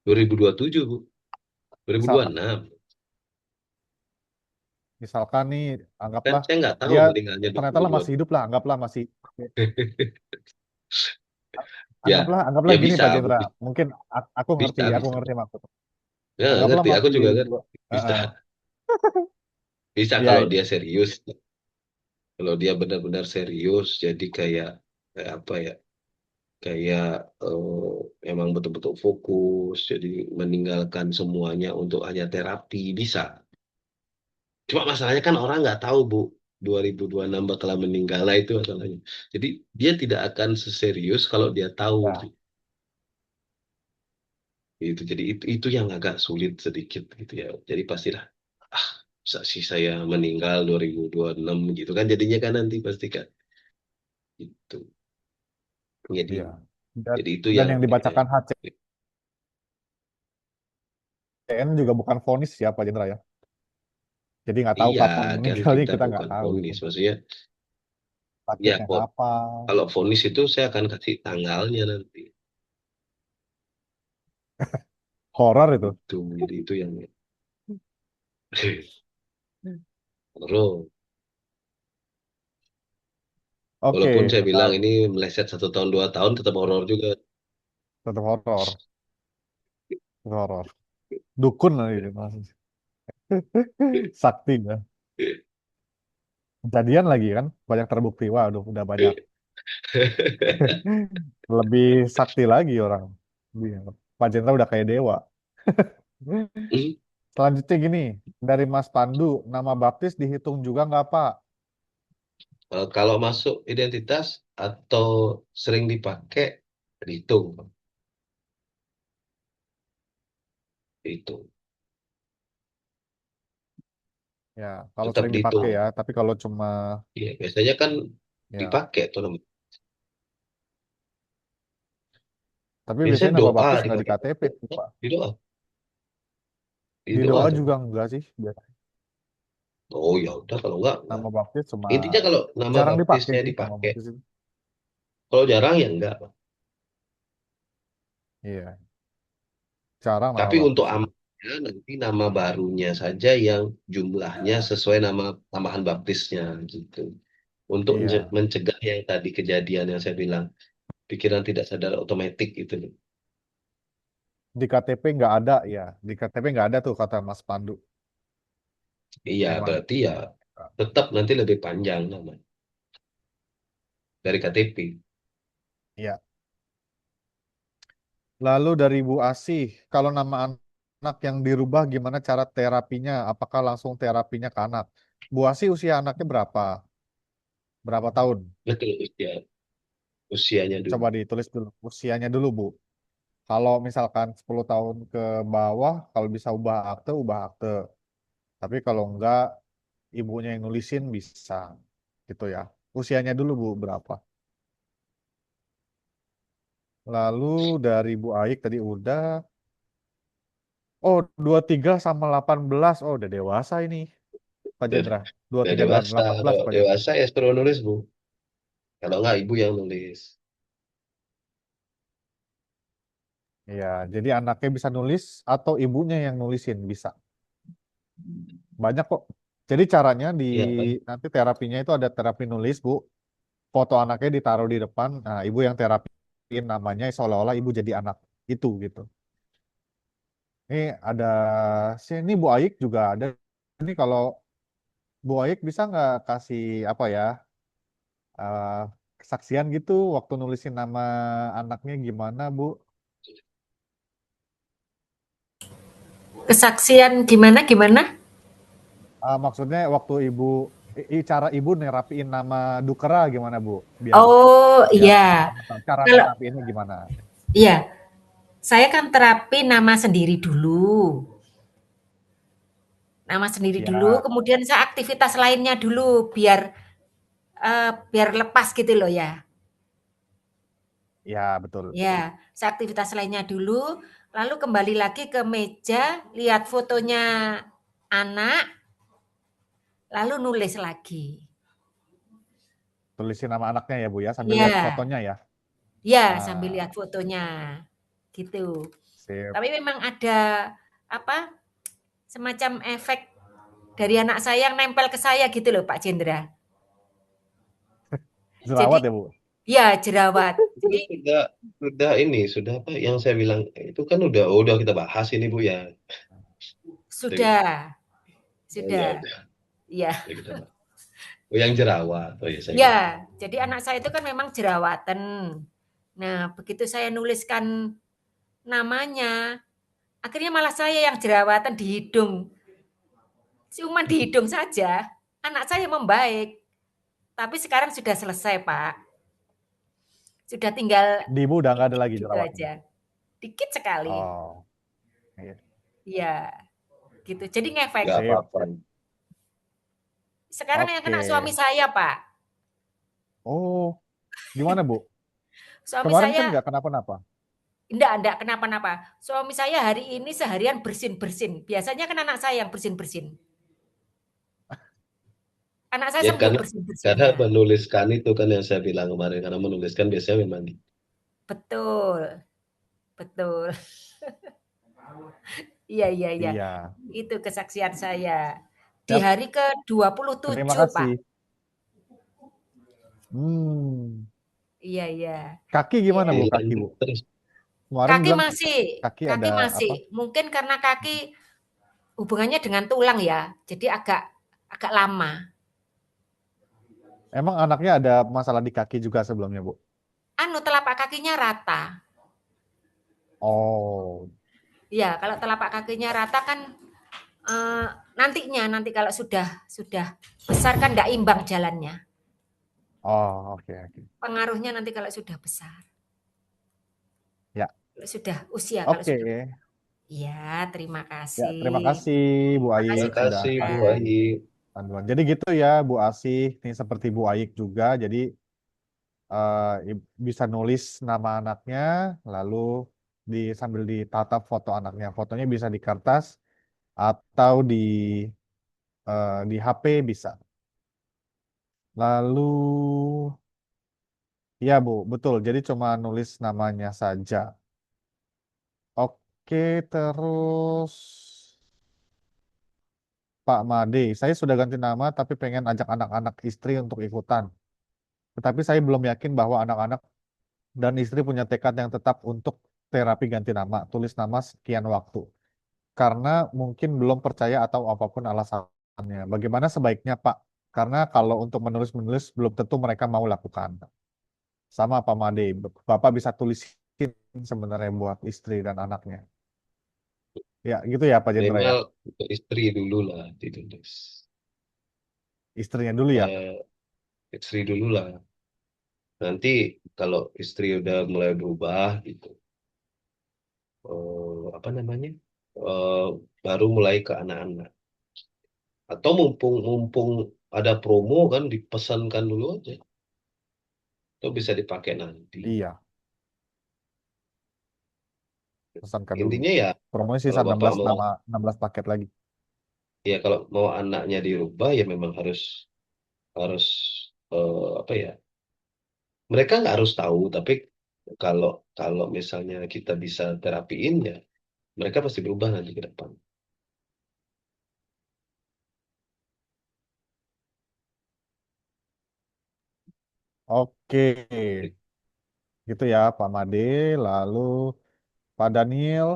Speaker 2: 2027, Bu.
Speaker 1: Misalkan,
Speaker 2: 2026.
Speaker 1: misalkan nih,
Speaker 2: Kan
Speaker 1: anggaplah
Speaker 2: saya nggak tahu
Speaker 1: dia
Speaker 2: meninggalnya
Speaker 1: ternyata lah masih
Speaker 2: 2026.
Speaker 1: hidup lah, anggaplah masih,
Speaker 2: Ya,
Speaker 1: anggaplah
Speaker 2: ya
Speaker 1: gini
Speaker 2: bisa,
Speaker 1: Pak
Speaker 2: Bu.
Speaker 1: Jendra, mungkin
Speaker 2: Bisa,
Speaker 1: aku
Speaker 2: bisa.
Speaker 1: ngerti maksud.
Speaker 2: Ya,
Speaker 1: Anggaplah
Speaker 2: ngerti. Aku
Speaker 1: masih,
Speaker 2: juga ngerti. Bisa.
Speaker 1: Heeh.
Speaker 2: Bisa
Speaker 1: Ya,
Speaker 2: kalau dia serius. Kalau dia benar-benar serius, jadi kayak apa ya? Kayak emang betul-betul fokus, jadi meninggalkan semuanya untuk hanya terapi, bisa. Cuma masalahnya kan orang nggak tahu, Bu, 2026 bakalan meninggal. Nah, itu masalahnya. Jadi dia tidak akan seserius kalau dia tahu.
Speaker 1: ya,
Speaker 2: Itu jadi itu yang agak sulit sedikit gitu ya. Jadi pastilah, ah, masa sih saya meninggal 2026 gitu kan, jadinya kan nanti pasti kan itu. Jadi
Speaker 1: iya. Dan,
Speaker 2: jadi itu
Speaker 1: dan
Speaker 2: yang
Speaker 1: yang
Speaker 2: ini.
Speaker 1: dibacakan HCN juga bukan vonis ya Pak Jendra ya. Jadi nggak tahu
Speaker 2: Iya,
Speaker 1: kapan
Speaker 2: kan
Speaker 1: meninggalnya
Speaker 2: kita
Speaker 1: kita nggak
Speaker 2: bukan
Speaker 1: tahu gitu.
Speaker 2: vonis. Maksudnya ya
Speaker 1: Sakitnya
Speaker 2: kok
Speaker 1: kapan.
Speaker 2: kalau vonis itu saya akan kasih tanggalnya nanti.
Speaker 1: Horor itu.
Speaker 2: Jadi itu yang terus. Walaupun
Speaker 1: Oke,
Speaker 2: saya bilang ini meleset 1 tahun 2 tahun, tetap horor juga.
Speaker 1: tetap horor. Tetap horor. Dukun lagi maksudnya. Sakti ya. Kejadian lagi kan, banyak terbukti. Waduh, udah banyak. Lebih sakti lagi orang. Iya. Pak Jendra udah kayak dewa. Selanjutnya gini, dari Mas Pandu, nama baptis dihitung juga nggak Pak?
Speaker 2: Kalau masuk identitas atau sering dipakai, dihitung, dihitung,
Speaker 1: Ya, kalau
Speaker 2: tetap
Speaker 1: sering dipakai
Speaker 2: dihitung.
Speaker 1: ya. Tapi kalau cuma,
Speaker 2: Iya, biasanya kan
Speaker 1: ya.
Speaker 2: dipakai tuh namanya.
Speaker 1: Tapi
Speaker 2: Biasanya
Speaker 1: biasanya nama
Speaker 2: doa
Speaker 1: baptis nggak di
Speaker 2: dipakai.
Speaker 1: KTP sih, Pak.
Speaker 2: Di doa, di
Speaker 1: Di
Speaker 2: doa
Speaker 1: doa
Speaker 2: tuh.
Speaker 1: juga enggak sih. Biasanya.
Speaker 2: Oh ya udah kalau enggak.
Speaker 1: Nama baptis cuma
Speaker 2: Intinya kalau nama
Speaker 1: jarang dipakai
Speaker 2: baptisnya
Speaker 1: sih nama
Speaker 2: dipakai.
Speaker 1: baptis itu.
Speaker 2: Kalau jarang ya enggak.
Speaker 1: Iya, jarang nama
Speaker 2: Tapi untuk
Speaker 1: baptis itu.
Speaker 2: amalnya nanti nama barunya saja yang jumlahnya sesuai nama tambahan baptisnya gitu. Untuk
Speaker 1: Iya,
Speaker 2: mencegah yang tadi kejadian yang saya bilang, pikiran tidak sadar otomatis gitu.
Speaker 1: di KTP nggak ada ya. Di KTP nggak ada tuh kata Mas Pandu.
Speaker 2: Iya,
Speaker 1: Memang.
Speaker 2: berarti ya tetap nanti lebih panjang namanya dari KTP.
Speaker 1: Iya. Lalu dari Bu Asih, kalau nama anak yang dirubah gimana cara terapinya? Apakah langsung terapinya ke anak? Bu Asih usia anaknya berapa? Berapa tahun?
Speaker 2: Betul usianya dulu.
Speaker 1: Coba ditulis dulu usianya dulu, Bu. Kalau misalkan 10 tahun ke bawah, kalau bisa ubah akte, ubah akte. Tapi kalau enggak, ibunya yang nulisin bisa. Gitu ya. Usianya dulu, Bu, berapa? Lalu dari Bu Aik tadi udah. Oh, 23 sama 18. Oh, udah dewasa ini, Pak
Speaker 2: Udah,
Speaker 1: Jendra. Dua
Speaker 2: udah
Speaker 1: tiga dan
Speaker 2: dewasa.
Speaker 1: 18,
Speaker 2: Kalau
Speaker 1: Pak Jendra.
Speaker 2: dewasa ya suruh nulis, Bu. Kalau enggak ibu yang nulis.
Speaker 1: Iya, jadi anaknya bisa nulis atau ibunya yang nulisin bisa. Banyak kok. Jadi caranya di
Speaker 2: Iya kan?
Speaker 1: nanti terapinya itu ada terapi nulis, Bu. Foto anaknya ditaruh di depan. Nah, ibu yang terapiin namanya seolah-olah ibu jadi anak itu gitu. Ini ada sini Bu Aik juga ada. Ini kalau Bu Aik bisa nggak kasih apa ya eh, kesaksian gitu waktu nulisin nama anaknya gimana, Bu?
Speaker 4: Kesaksian gimana gimana?
Speaker 1: Maksudnya waktu ibu cara ibu nerapiin nama Dukera gimana, Bu? Biar
Speaker 4: Oh
Speaker 1: biar
Speaker 4: iya,
Speaker 1: kamu tahu cara
Speaker 4: kalau
Speaker 1: nerapiinnya gimana.
Speaker 4: iya, saya kan terapi nama sendiri dulu. Nama sendiri dulu,
Speaker 1: Ya,
Speaker 4: kemudian saya aktivitas lainnya dulu biar lepas gitu loh ya.
Speaker 1: ya betul.
Speaker 4: Ya, saya aktivitas lainnya dulu, lalu kembali lagi ke meja, lihat fotonya anak, lalu nulis lagi.
Speaker 1: Tulisin nama anaknya ya, Bu ya, sambil lihat
Speaker 4: Ya,
Speaker 1: fotonya ya.
Speaker 4: ya sambil
Speaker 1: Ah,
Speaker 4: lihat fotonya. Gitu.
Speaker 1: Sip.
Speaker 4: Tapi memang ada apa semacam efek dari anak saya yang nempel ke saya gitu loh Pak Jendra.
Speaker 1: Jerawat
Speaker 4: Jadi
Speaker 1: ya, Bu?
Speaker 4: ya jerawat.
Speaker 2: Itu
Speaker 4: Jadi
Speaker 2: sudah apa yang saya bilang itu kan udah kita bahas ini Bu ya.
Speaker 4: sudah,
Speaker 2: Oh ya
Speaker 4: sudah.
Speaker 2: udah,
Speaker 4: Ya.
Speaker 2: ya kita bahas. Oh yang jerawat. Oh ya saya ingat.
Speaker 4: Ya, jadi anak saya itu kan memang jerawatan. Nah, begitu saya nuliskan namanya, akhirnya malah saya yang jerawatan di hidung. Cuma di hidung saja, anak saya membaik. Tapi sekarang sudah selesai, Pak. Sudah tinggal
Speaker 1: Di Ibu udah nggak ada
Speaker 4: dikit
Speaker 1: lagi
Speaker 4: gitu
Speaker 1: jerawatnya.
Speaker 4: aja. Dikit sekali.
Speaker 1: Oh, iya.
Speaker 4: Iya, gitu. Jadi ngefek.
Speaker 2: Nggak
Speaker 1: Sip.
Speaker 2: apa-apa.
Speaker 4: Sekarang yang kena suami
Speaker 1: Oke.
Speaker 4: saya, Pak.
Speaker 1: Oh, gimana, Bu?
Speaker 4: Suami
Speaker 1: Kemarin kan
Speaker 4: saya
Speaker 1: nggak kenapa-napa.
Speaker 4: enggak kenapa-napa. Suami saya hari ini seharian bersin-bersin. Biasanya kan anak saya yang bersin-bersin. Anak saya
Speaker 2: Ya
Speaker 4: sembuh
Speaker 2: karena
Speaker 4: bersin-bersinnya.
Speaker 2: menuliskan itu kan yang saya bilang kemarin karena menuliskan biasanya memang
Speaker 4: Betul, betul. Iya, iya, iya.
Speaker 1: Iya.
Speaker 4: Itu kesaksian saya. Di
Speaker 1: Yap,
Speaker 4: hari
Speaker 1: terima
Speaker 4: ke-27, Pak.
Speaker 1: kasih. Hmm.
Speaker 4: Iya, iya.
Speaker 1: Kaki gimana,
Speaker 4: Iya.
Speaker 1: Bu? Kaki, Bu?
Speaker 2: terus
Speaker 1: Kemarin
Speaker 4: Kaki
Speaker 1: bilang
Speaker 4: masih,
Speaker 1: kaki
Speaker 4: kaki
Speaker 1: ada
Speaker 4: masih.
Speaker 1: apa?
Speaker 4: Mungkin karena kaki hubungannya dengan tulang ya. Jadi agak agak lama.
Speaker 1: Emang anaknya ada masalah di kaki juga sebelumnya, Bu?
Speaker 4: Anu telapak kakinya rata.
Speaker 1: Oh,
Speaker 4: Ya, kalau telapak kakinya rata kan nanti kalau sudah besar kan enggak imbang jalannya.
Speaker 1: oh, oke, oke.
Speaker 4: Pengaruhnya nanti kalau sudah besar.
Speaker 1: Ya,
Speaker 4: Kalau sudah usia, kalau
Speaker 1: oke.
Speaker 4: sudah. Iya, terima
Speaker 1: Ya, terima
Speaker 4: kasih.
Speaker 1: kasih Bu
Speaker 4: Terima
Speaker 2: terima
Speaker 4: kasih
Speaker 1: Ayik sudah
Speaker 2: kasih Bu
Speaker 4: banyak.
Speaker 1: kasih
Speaker 2: Ayi.
Speaker 1: panduan. Jadi gitu ya, Bu Asih. Ini seperti Bu Ayik juga. Jadi bisa nulis nama anaknya, lalu sambil ditatap foto anaknya. Fotonya bisa di kertas atau di HP bisa. Lalu, ya Bu, betul. Jadi cuma nulis namanya saja. Oke, terus Pak Made, saya sudah ganti nama tapi pengen ajak anak-anak istri untuk ikutan. Tetapi saya belum yakin bahwa anak-anak dan istri punya tekad yang tetap untuk terapi ganti nama, tulis nama sekian waktu. Karena mungkin belum percaya atau apapun alasannya. Bagaimana sebaiknya, Pak? Karena kalau untuk menulis-menulis belum tentu mereka mau lakukan. Sama Pak Made, Bapak bisa tulisin sebenarnya buat istri dan anaknya. Ya, gitu ya Pak Jendra ya.
Speaker 2: Minimal untuk istri dulu lah ditulis.
Speaker 1: Istrinya dulu ya.
Speaker 2: Istri dulu lah. Nanti kalau istri udah mulai berubah gitu, apa namanya? eh, baru mulai ke anak-anak. Atau mumpung mumpung ada promo kan dipesankan dulu aja. Itu bisa dipakai nanti.
Speaker 1: Iya, pesankan dulu.
Speaker 2: Intinya ya
Speaker 1: Promonya
Speaker 2: kalau
Speaker 1: sisa
Speaker 2: bapak
Speaker 1: 16
Speaker 2: mau
Speaker 1: nama 16 paket lagi.
Speaker 2: ya kalau mau anaknya dirubah ya memang harus harus apa ya? Mereka nggak harus tahu, tapi kalau kalau misalnya kita bisa terapiin ya mereka pasti berubah nanti ke depan.
Speaker 1: Oke, gitu ya Pak Made. Lalu Pak Daniel,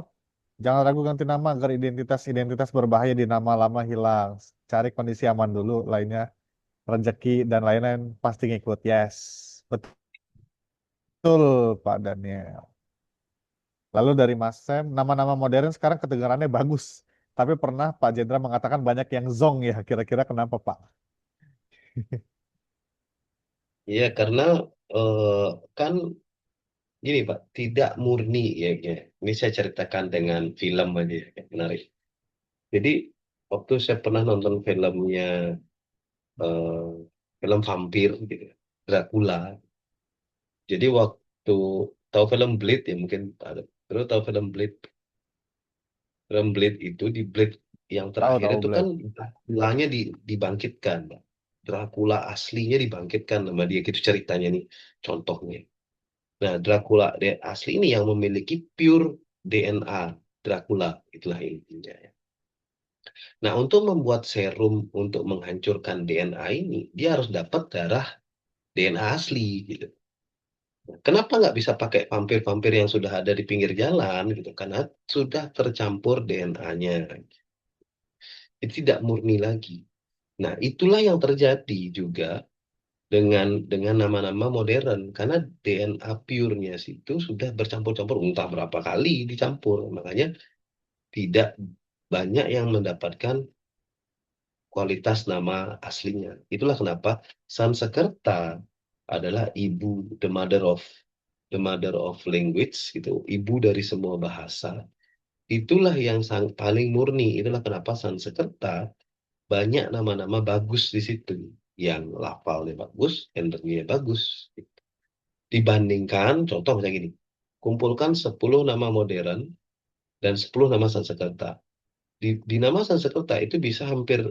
Speaker 1: jangan ragu ganti nama agar identitas-identitas berbahaya di nama lama hilang. Cari kondisi aman dulu, lainnya rezeki dan lain-lain pasti ngikut. Yes, betul Pak Daniel. Lalu dari Mas Sam, nama-nama modern sekarang kedengarannya bagus. Tapi pernah Pak Jenderal mengatakan banyak yang zong ya. Kira-kira kenapa Pak?
Speaker 2: Iya karena eh, kan gini Pak, tidak murni ya. Ini saya ceritakan dengan film aja ya, menarik. Jadi waktu saya pernah nonton filmnya eh, film vampir gitu, Dracula. Jadi waktu tahu film Blade ya mungkin ada. Terus tahu film Blade, film Blade itu di Blade yang terakhir
Speaker 1: Tahu-tahu
Speaker 2: itu kan
Speaker 1: Blade.
Speaker 2: Draculanya dibangkitkan, Pak. Dracula aslinya dibangkitkan sama dia gitu ceritanya nih contohnya. Nah, Dracula dia asli ini yang memiliki pure DNA Dracula, itulah intinya ya. Nah, untuk membuat serum untuk menghancurkan DNA ini, dia harus dapat darah DNA asli gitu. Kenapa nggak bisa pakai vampir-vampir yang sudah ada di pinggir jalan gitu? Karena sudah tercampur DNA-nya. Itu tidak murni lagi. Nah, itulah yang terjadi juga dengan nama-nama modern karena DNA pure-nya situ sudah bercampur-campur entah berapa kali dicampur. Makanya tidak banyak yang mendapatkan kualitas nama aslinya. Itulah kenapa Sanskerta adalah ibu, the mother of language gitu, ibu dari semua bahasa. Itulah yang paling murni. Itulah kenapa Sanskerta banyak nama-nama bagus di situ. Yang lafalnya bagus, energinya bagus. Dibandingkan, contoh misalnya gini, kumpulkan 10 nama modern dan 10 nama Sanskerta. Di nama Sanskerta itu bisa hampir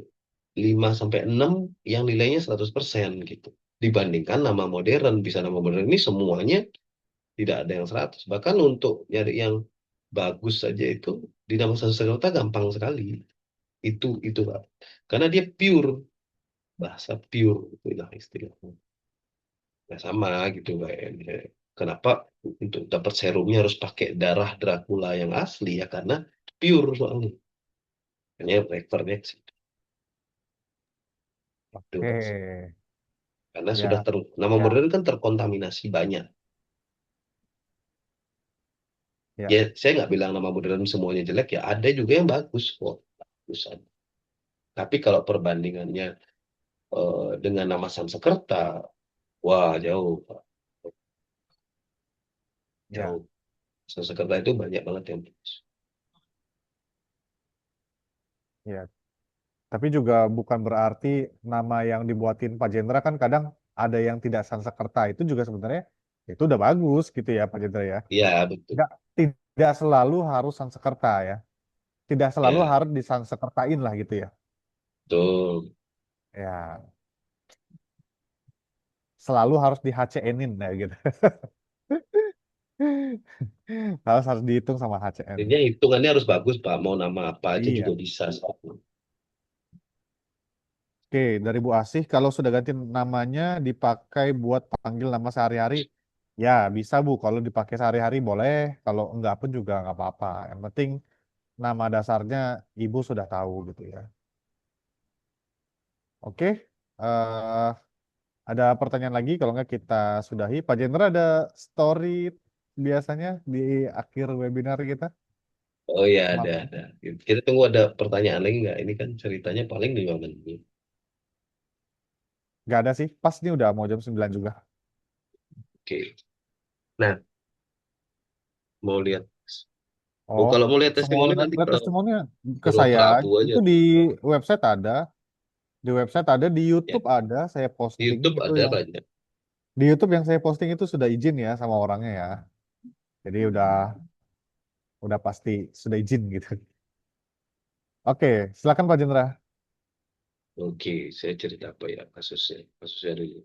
Speaker 2: 5 sampai 6 yang nilainya 100% gitu. Dibandingkan nama modern, bisa nama modern ini semuanya tidak ada yang 100. Bahkan untuk nyari yang bagus saja itu di nama Sanskerta gampang sekali. Itu Pak. Karena dia pure, bahasa pure itulah istilahnya. Nah, sama gitu kayak kenapa untuk dapat serumnya harus pakai darah Dracula yang asli ya karena pure soalnya. Hanya refernya ke situ. Itu, Mas.
Speaker 1: Oke,
Speaker 2: Karena sudah
Speaker 1: ya,
Speaker 2: nama modern kan terkontaminasi banyak.
Speaker 1: ya,
Speaker 2: Ya, saya nggak bilang nama modern semuanya jelek ya. Ada juga yang bagus kok. Bagusan. Tapi kalau perbandingannya dengan nama Sanskerta, wah jauh, Pak.
Speaker 1: ya.
Speaker 2: Jauh. Sanskerta itu banyak banget yang bagus.
Speaker 1: Ya. Tapi juga bukan berarti nama yang dibuatin Pak Jendra kan kadang ada yang tidak Sanskerta itu juga sebenarnya itu udah bagus gitu ya Pak Jendra ya.
Speaker 2: Iya, betul.
Speaker 1: Nggak, tidak selalu harus Sanskerta ya. Tidak selalu
Speaker 2: Ya,
Speaker 1: harus disanskertain lah gitu ya.
Speaker 2: betul.
Speaker 1: Ya, selalu harus di HCN-in ya gitu. Harus dihitung sama HCN.
Speaker 2: Intinya hitungannya harus bagus, Pak. Mau nama apa aja juga
Speaker 1: Iya.
Speaker 2: bisa.
Speaker 1: Oke, dari Bu Asih, kalau sudah ganti namanya dipakai buat panggil nama sehari-hari, ya bisa Bu. Kalau dipakai sehari-hari boleh, kalau enggak pun juga nggak apa-apa. Yang penting nama dasarnya Ibu sudah tahu gitu ya. Oke, eh, ada pertanyaan lagi? Kalau nggak kita sudahi. Pak Jendra ada story biasanya di akhir webinar kita?
Speaker 2: Oh ya, ada,
Speaker 1: Malam.
Speaker 2: ada. Kita tunggu ada pertanyaan lagi nggak? Ini kan ceritanya paling 5 menit.
Speaker 1: Nggak ada sih, pas ini udah mau jam 9 juga.
Speaker 2: Oke. Nah, mau lihat. Oh,
Speaker 1: Oh,
Speaker 2: kalau mau lihat
Speaker 1: semua
Speaker 2: testimoni nanti
Speaker 1: lihat
Speaker 2: ke
Speaker 1: testimoninya ke
Speaker 2: Bro
Speaker 1: saya.
Speaker 2: Prabu aja.
Speaker 1: Itu di website ada. Di website ada, di
Speaker 2: Ya,
Speaker 1: YouTube ada, saya
Speaker 2: di
Speaker 1: posting
Speaker 2: YouTube
Speaker 1: itu
Speaker 2: ada
Speaker 1: yang
Speaker 2: banyak.
Speaker 1: di YouTube yang saya posting itu sudah izin ya sama orangnya ya. Jadi udah pasti sudah izin gitu. Oke, silakan Pak Jendra.
Speaker 2: Oke, saya cerita apa ya kasusnya? Kasusnya dulu.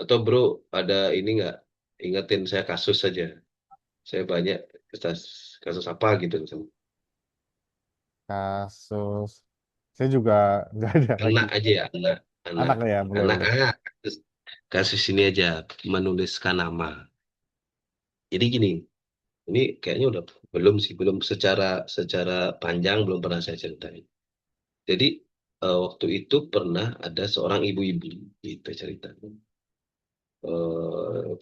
Speaker 2: Atau Bro, ada ini nggak? Ingetin saya kasus saja. Saya banyak kasus, kasus apa gitu.
Speaker 1: Kasus saya juga nggak ada lagi.
Speaker 2: Anak aja ya, anak. Anak.
Speaker 1: Anak ya, boleh
Speaker 2: Anak,
Speaker 1: boleh.
Speaker 2: kasus ini aja, menuliskan nama. Jadi gini, ini kayaknya udah belum sih, belum secara secara panjang belum pernah saya ceritain. Jadi waktu itu pernah ada seorang ibu-ibu gitu ceritanya.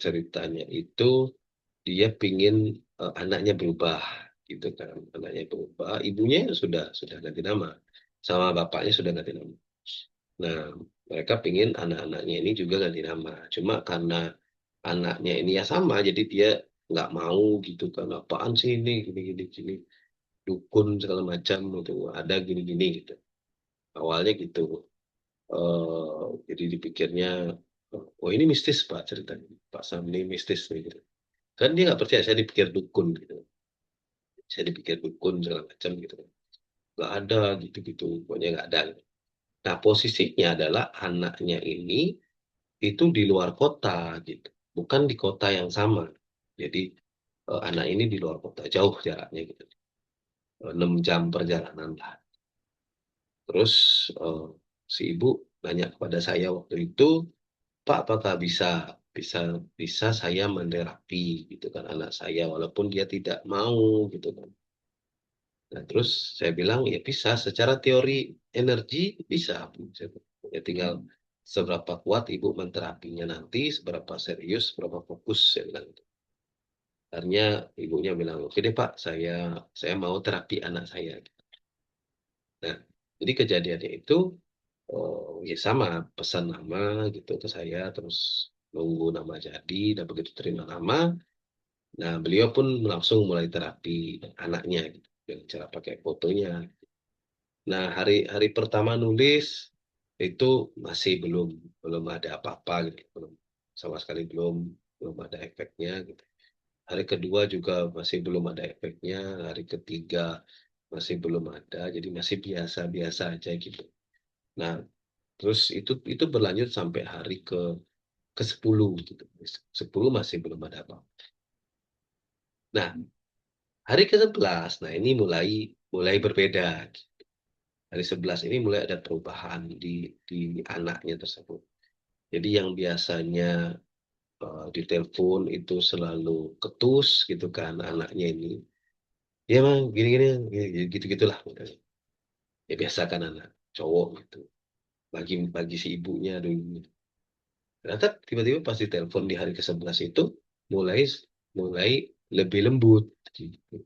Speaker 2: Ceritanya itu dia pingin anaknya berubah gitu kan, anaknya berubah, ibunya sudah ganti nama, sama bapaknya sudah ganti nama. Nah, mereka pingin anak-anaknya ini juga ganti nama. Cuma karena anaknya ini ya sama, jadi dia nggak mau gitu kan. Apaan sih ini gini-gini gini. Dukun segala macam gitu. Ada gini-gini gitu. Awalnya gitu. Jadi dipikirnya, oh ini mistis Pak ceritanya. Pak Sam ini mistis nih gitu. Kan dia nggak percaya, saya dipikir dukun gitu. Saya dipikir dukun segala macam gitu. Nggak ada gitu-gitu. Pokoknya nggak ada. Nah, posisinya adalah anaknya ini itu di luar kota gitu, bukan di kota yang sama. Jadi anak ini di luar kota, jauh jaraknya gitu, 6 jam perjalanan lah. Terus si ibu nanya kepada saya waktu itu, Pak, apakah bisa bisa saya menterapi gitu kan anak saya walaupun dia tidak mau gitu kan. Nah, terus saya bilang ya bisa, secara teori energi bisa. Ya tinggal seberapa kuat ibu menterapinya nanti, seberapa serius, seberapa fokus, saya bilang gitu. Akhirnya ibunya bilang, oke deh Pak, saya mau terapi anak saya. Nah, jadi kejadiannya itu ya sama, pesan nama gitu ke saya, terus nunggu nama jadi, dan begitu terima nama, nah beliau pun langsung mulai terapi anaknya gitu, dengan cara pakai fotonya. Nah, hari pertama nulis itu masih belum belum ada apa-apa gitu, belum sama sekali belum belum ada efeknya gitu. Hari kedua juga masih belum ada efeknya, hari ketiga masih belum ada, jadi masih biasa-biasa aja gitu. Nah, terus itu berlanjut sampai hari ke 10 gitu. 10 masih belum ada apa. Nah, hari ke-11, nah ini mulai mulai berbeda. Hari 11 ini mulai ada perubahan di anaknya tersebut. Jadi yang biasanya di telepon itu selalu ketus gitu kan anaknya ini. Ya Bang, gini-gini, gitu-gitulah. Ya biasa kan anak cowok gitu. Bagi si ibunya dulu. Ternyata tiba-tiba pas ditelepon di hari ke-11 itu mulai mulai lebih lembut gitu.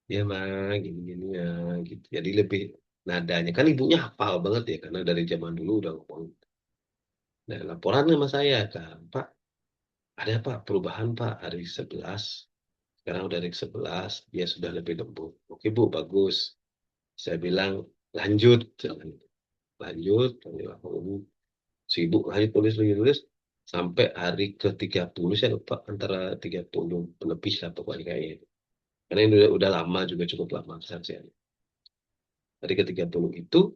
Speaker 2: Ya mah gini-gini ya gitu. Jadi lebih nadanya kan ibunya hafal banget ya karena dari zaman dulu udah ngomong. Nah, laporan sama saya kan, Pak, ada Pak perubahan Pak hari 11. Sekarang udah hari 11, dia sudah lebih lembut. Oke Bu, bagus. Saya bilang lanjut, lanjut, sibuk lanjut tulis sampai hari ke-30, saya lupa antara 30 lebih lah pokoknya kayaknya. Karena ini udah lama juga, cukup lama kesaksiannya. Hari ke-30 itu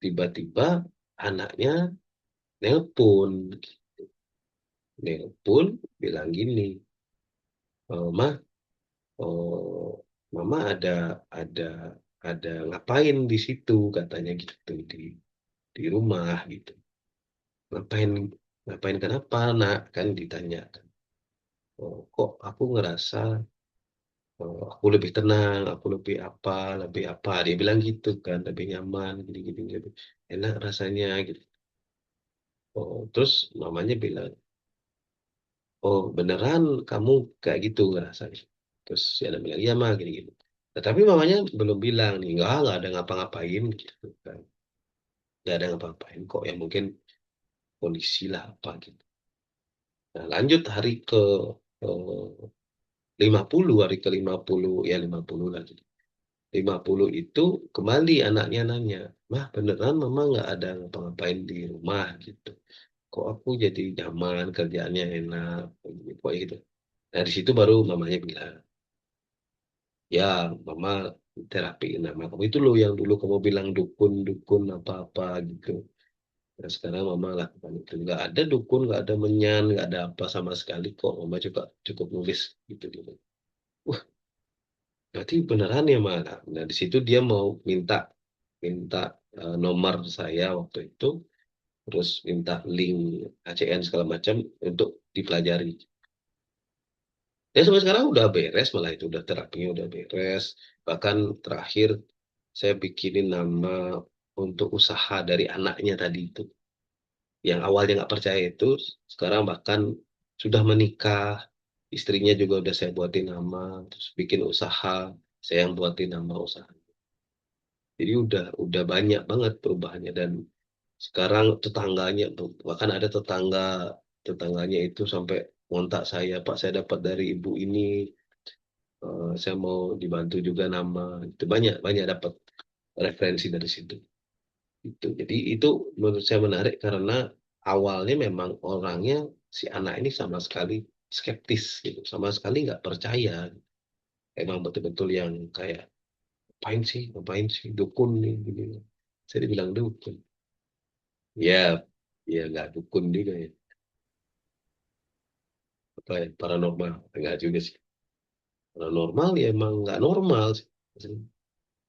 Speaker 2: tiba-tiba anaknya nelpon, nelpon bilang gini, Ma, oh, Mama ada ada ngapain di situ katanya gitu di rumah gitu. Ngapain ngapain kenapa nak kan ditanya. Oh, kok aku ngerasa aku lebih tenang, aku lebih apa. Dia bilang gitu kan, lebih nyaman, gini-gini, gitu. Enak rasanya gitu. Oh, terus mamanya bilang, oh beneran kamu kayak gitu ngerasanya. Terus dia bilang, iya mah gini-gini. Nah, tapi mamanya belum bilang nih, nggak ada ngapa-ngapain gitu kan. Nggak ada ngapa-ngapain kok, ya mungkin kondisi lah apa gitu. Nah, lanjut eh, 50, hari ke-50, ya 50 lagi. 50 itu kembali anaknya nanya, Mah beneran mama nggak ada ngapa-ngapain di rumah gitu. Kok aku jadi nyaman, kerjaannya enak, kok gitu. Nah di situ baru mamanya bilang, ya mama terapiin nama kamu itu loh yang dulu kamu bilang dukun-dukun apa-apa gitu. Nah sekarang mama lakukan itu. Nggak ada dukun, nggak ada menyan, nggak ada apa sama sekali kok. Mama juga cukup nulis gitu. Gitu. Wah, berarti beneran ya Mak. Nah, di situ dia mau minta minta nomor saya waktu itu, terus minta link ACN segala macam untuk dipelajari. Dan sampai sekarang udah beres, malah itu udah terapinya udah beres. Bahkan terakhir saya bikinin nama untuk usaha dari anaknya tadi itu. Yang awalnya nggak percaya itu, sekarang bahkan sudah menikah, istrinya juga udah saya buatin nama, terus bikin usaha, saya yang buatin nama usaha. Jadi udah banyak banget perubahannya dan sekarang tetangganya tuh bahkan ada tetangganya itu sampai kontak saya, Pak saya dapat dari ibu ini, saya mau dibantu juga nama itu banyak banyak dapat referensi dari situ itu. Jadi itu menurut saya menarik karena awalnya memang orangnya si anak ini sama sekali skeptis gitu, sama sekali nggak percaya, emang betul-betul yang kayak ngapain sih dukun nih gini. Saya dibilang dukun. Ya, ya nggak dukun juga ya. Apa ya, paranormal. Enggak juga sih. Kalau normal ya emang nggak normal sih.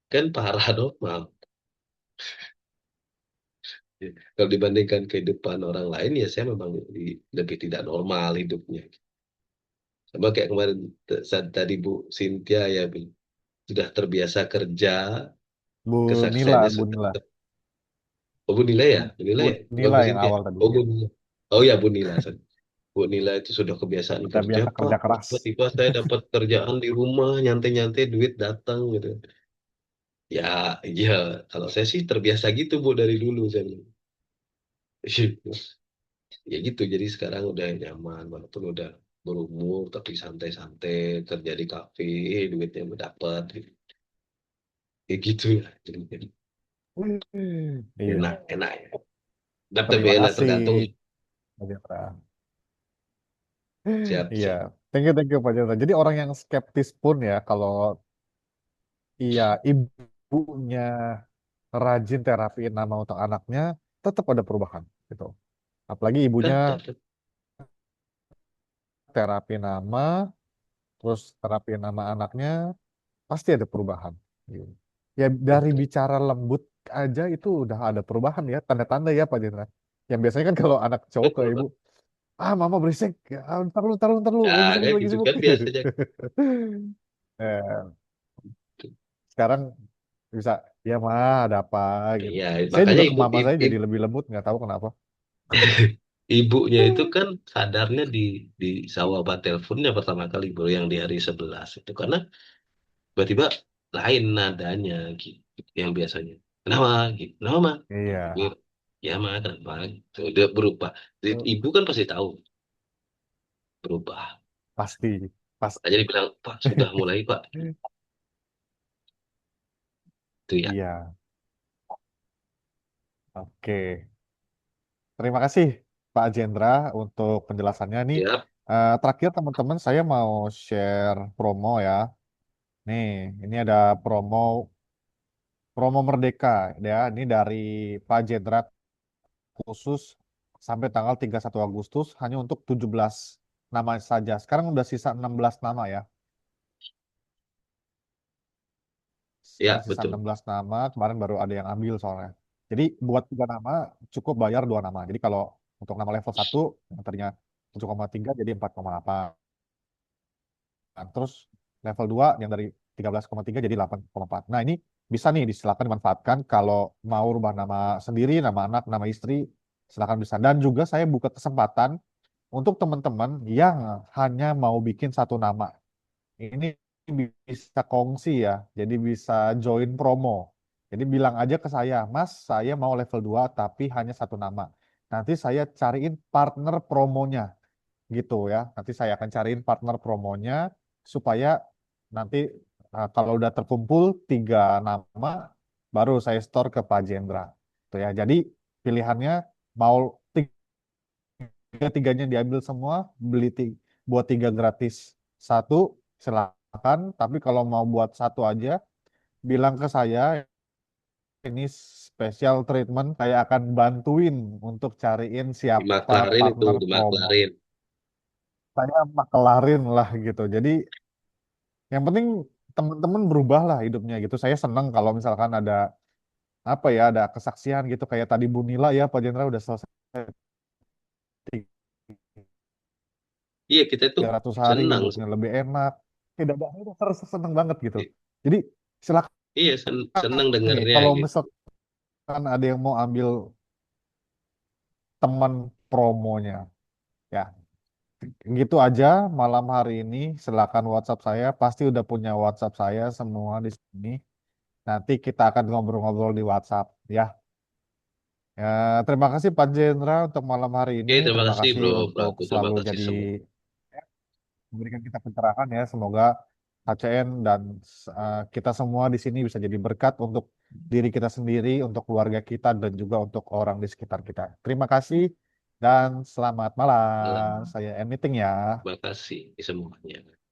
Speaker 2: Kan paranormal. Ya, kalau dibandingkan kehidupan orang lain ya saya memang lebih tidak normal hidupnya. Sama kayak kemarin saat tadi Bu Cynthia ya bilang, sudah terbiasa kerja,
Speaker 1: Bu Nila,
Speaker 2: kesaksiannya
Speaker 1: Bu
Speaker 2: sudah.
Speaker 1: Nila,
Speaker 2: Oh Bu Nila ya, Bu Nila
Speaker 1: Bu
Speaker 2: ya, bukan
Speaker 1: Nila
Speaker 2: Bu
Speaker 1: yang
Speaker 2: Cynthia.
Speaker 1: awal tadi.
Speaker 2: Oh Bu Nila. Oh ya Bu Nila. Bu Nila itu sudah kebiasaan
Speaker 1: Kita
Speaker 2: kerja
Speaker 1: biasa
Speaker 2: Pak.
Speaker 1: kerja
Speaker 2: Kok
Speaker 1: keras.
Speaker 2: tiba-tiba saya dapat kerjaan di rumah, nyantai-nyantai duit datang gitu. Ya, iya. Kalau saya sih terbiasa gitu Bu dari dulu saya bilang. Ya gitu. Jadi sekarang udah nyaman, walaupun udah berumur tapi santai-santai kerja di kafe, duitnya dapat. Gitu. Ya gitu ya. Jadi
Speaker 1: Iya,
Speaker 2: enak, enak ya. Dan tapi
Speaker 1: terima
Speaker 2: enak
Speaker 1: kasih,
Speaker 2: tergantung.
Speaker 1: Pak Jendra.
Speaker 2: Siap,
Speaker 1: Iya,
Speaker 2: siap.
Speaker 1: thank you Pak Jendra. Jadi orang yang skeptis pun ya, kalau iya ibunya rajin terapiin nama untuk anaknya, tetap ada perubahan gitu. Apalagi ibunya
Speaker 2: Tetap.
Speaker 1: terapi nama, terus terapi nama anaknya, pasti ada perubahan. Gitu. Ya dari
Speaker 2: Betul.
Speaker 1: bicara lembut aja itu udah ada perubahan ya, tanda-tanda ya Pak Jendra. Yang biasanya kan kalau anak cowok ke
Speaker 2: Betul,
Speaker 1: ibu,
Speaker 2: betul.
Speaker 1: mama berisik, ntar lu,
Speaker 2: Ya, kayak
Speaker 1: lagi
Speaker 2: gitu
Speaker 1: sibuk.
Speaker 2: kan biasanya.
Speaker 1: Eh, sekarang bisa, ya mah ada apa gitu.
Speaker 2: Iya,
Speaker 1: Saya
Speaker 2: makanya
Speaker 1: juga ke mama saya jadi
Speaker 2: ibu,
Speaker 1: lebih lembut, nggak tahu kenapa.
Speaker 2: ibunya itu kan sadarnya di sawah teleponnya pertama kali bro yang di hari 11 itu karena tiba-tiba lain nadanya gitu yang biasanya. Kenapa gitu? Kenapa mah?
Speaker 1: Iya,
Speaker 2: Gitu. Ya mah kenapa? Gitu. Dia berubah. Ibu kan pasti tahu berubah.
Speaker 1: pasti, pas.
Speaker 2: Aja dibilang Pak sudah mulai Pak. Itu ya.
Speaker 1: Iya, oke. Terima kasih Pak Jendra untuk penjelasannya nih.
Speaker 2: Ya,
Speaker 1: Terakhir teman-teman saya mau share promo ya. Nih, ini ada promo promo Merdeka ya. Ini dari Pak Jendra khusus sampai tanggal 31 Agustus hanya untuk 17 nama saja. Sekarang udah sisa 16 nama ya. Sekarang
Speaker 2: ya
Speaker 1: sisa
Speaker 2: betul.
Speaker 1: 16 nama, kemarin baru ada yang ambil soalnya. Jadi buat 3 nama cukup bayar 2 nama. Jadi kalau untuk nama level 1 yang tadinya 7,3 jadi 4,8. Terus level 2 yang dari 13,3 jadi 8,4. Nah, ini bisa nih disilakan dimanfaatkan kalau mau rubah nama sendiri, nama anak, nama istri, silakan bisa. Dan juga saya buka kesempatan untuk teman-teman yang hanya mau bikin 1 nama. Ini bisa kongsi ya, jadi bisa join promo. Jadi bilang aja ke saya, Mas, saya mau level 2 tapi hanya 1 nama. Nanti saya cariin partner promonya gitu ya. Nanti saya akan cariin partner promonya supaya nanti kalau udah terkumpul 3 nama baru saya store ke Pak Jendra. Tuh ya. Jadi pilihannya mau tiga-tiganya diambil semua, buat 3 gratis 1 silakan. Tapi kalau mau buat 1 aja, bilang ke saya ini special treatment. Saya akan bantuin untuk cariin siapa
Speaker 2: Dimaklarin itu,
Speaker 1: partner promo.
Speaker 2: dimaklarin.
Speaker 1: Saya makelarin lah gitu. Jadi yang penting teman-teman berubah lah hidupnya gitu. Saya senang kalau misalkan ada apa ya, ada kesaksian gitu kayak tadi Bu Nila ya, Pak Jendra udah selesai
Speaker 2: Iya, kita tuh
Speaker 1: 300 hari
Speaker 2: senang sih.
Speaker 1: hidupnya lebih enak. Tidak ada udah seneng banget gitu. Jadi silakan
Speaker 2: Iya, senang
Speaker 1: nih
Speaker 2: dengernya
Speaker 1: kalau
Speaker 2: gitu.
Speaker 1: misalkan ada yang mau ambil teman promonya ya. Gitu aja malam hari ini. Silakan WhatsApp saya. Pasti udah punya WhatsApp saya semua di sini. Nanti kita akan ngobrol-ngobrol di WhatsApp ya. Ya, terima kasih Pak Jendra untuk malam hari ini.
Speaker 2: Oke, terima
Speaker 1: Terima
Speaker 2: kasih
Speaker 1: kasih
Speaker 2: bro,
Speaker 1: untuk
Speaker 2: Prabu. Terima
Speaker 1: selalu
Speaker 2: kasih
Speaker 1: jadi
Speaker 2: semua.
Speaker 1: memberikan kita pencerahan ya. Semoga HCN dan kita semua di sini bisa jadi berkat untuk diri kita sendiri, untuk keluarga kita, dan juga untuk orang di sekitar kita. Terima kasih dan selamat malam.
Speaker 2: Malam.
Speaker 1: Saya end meeting ya.
Speaker 2: Terima kasih semuanya.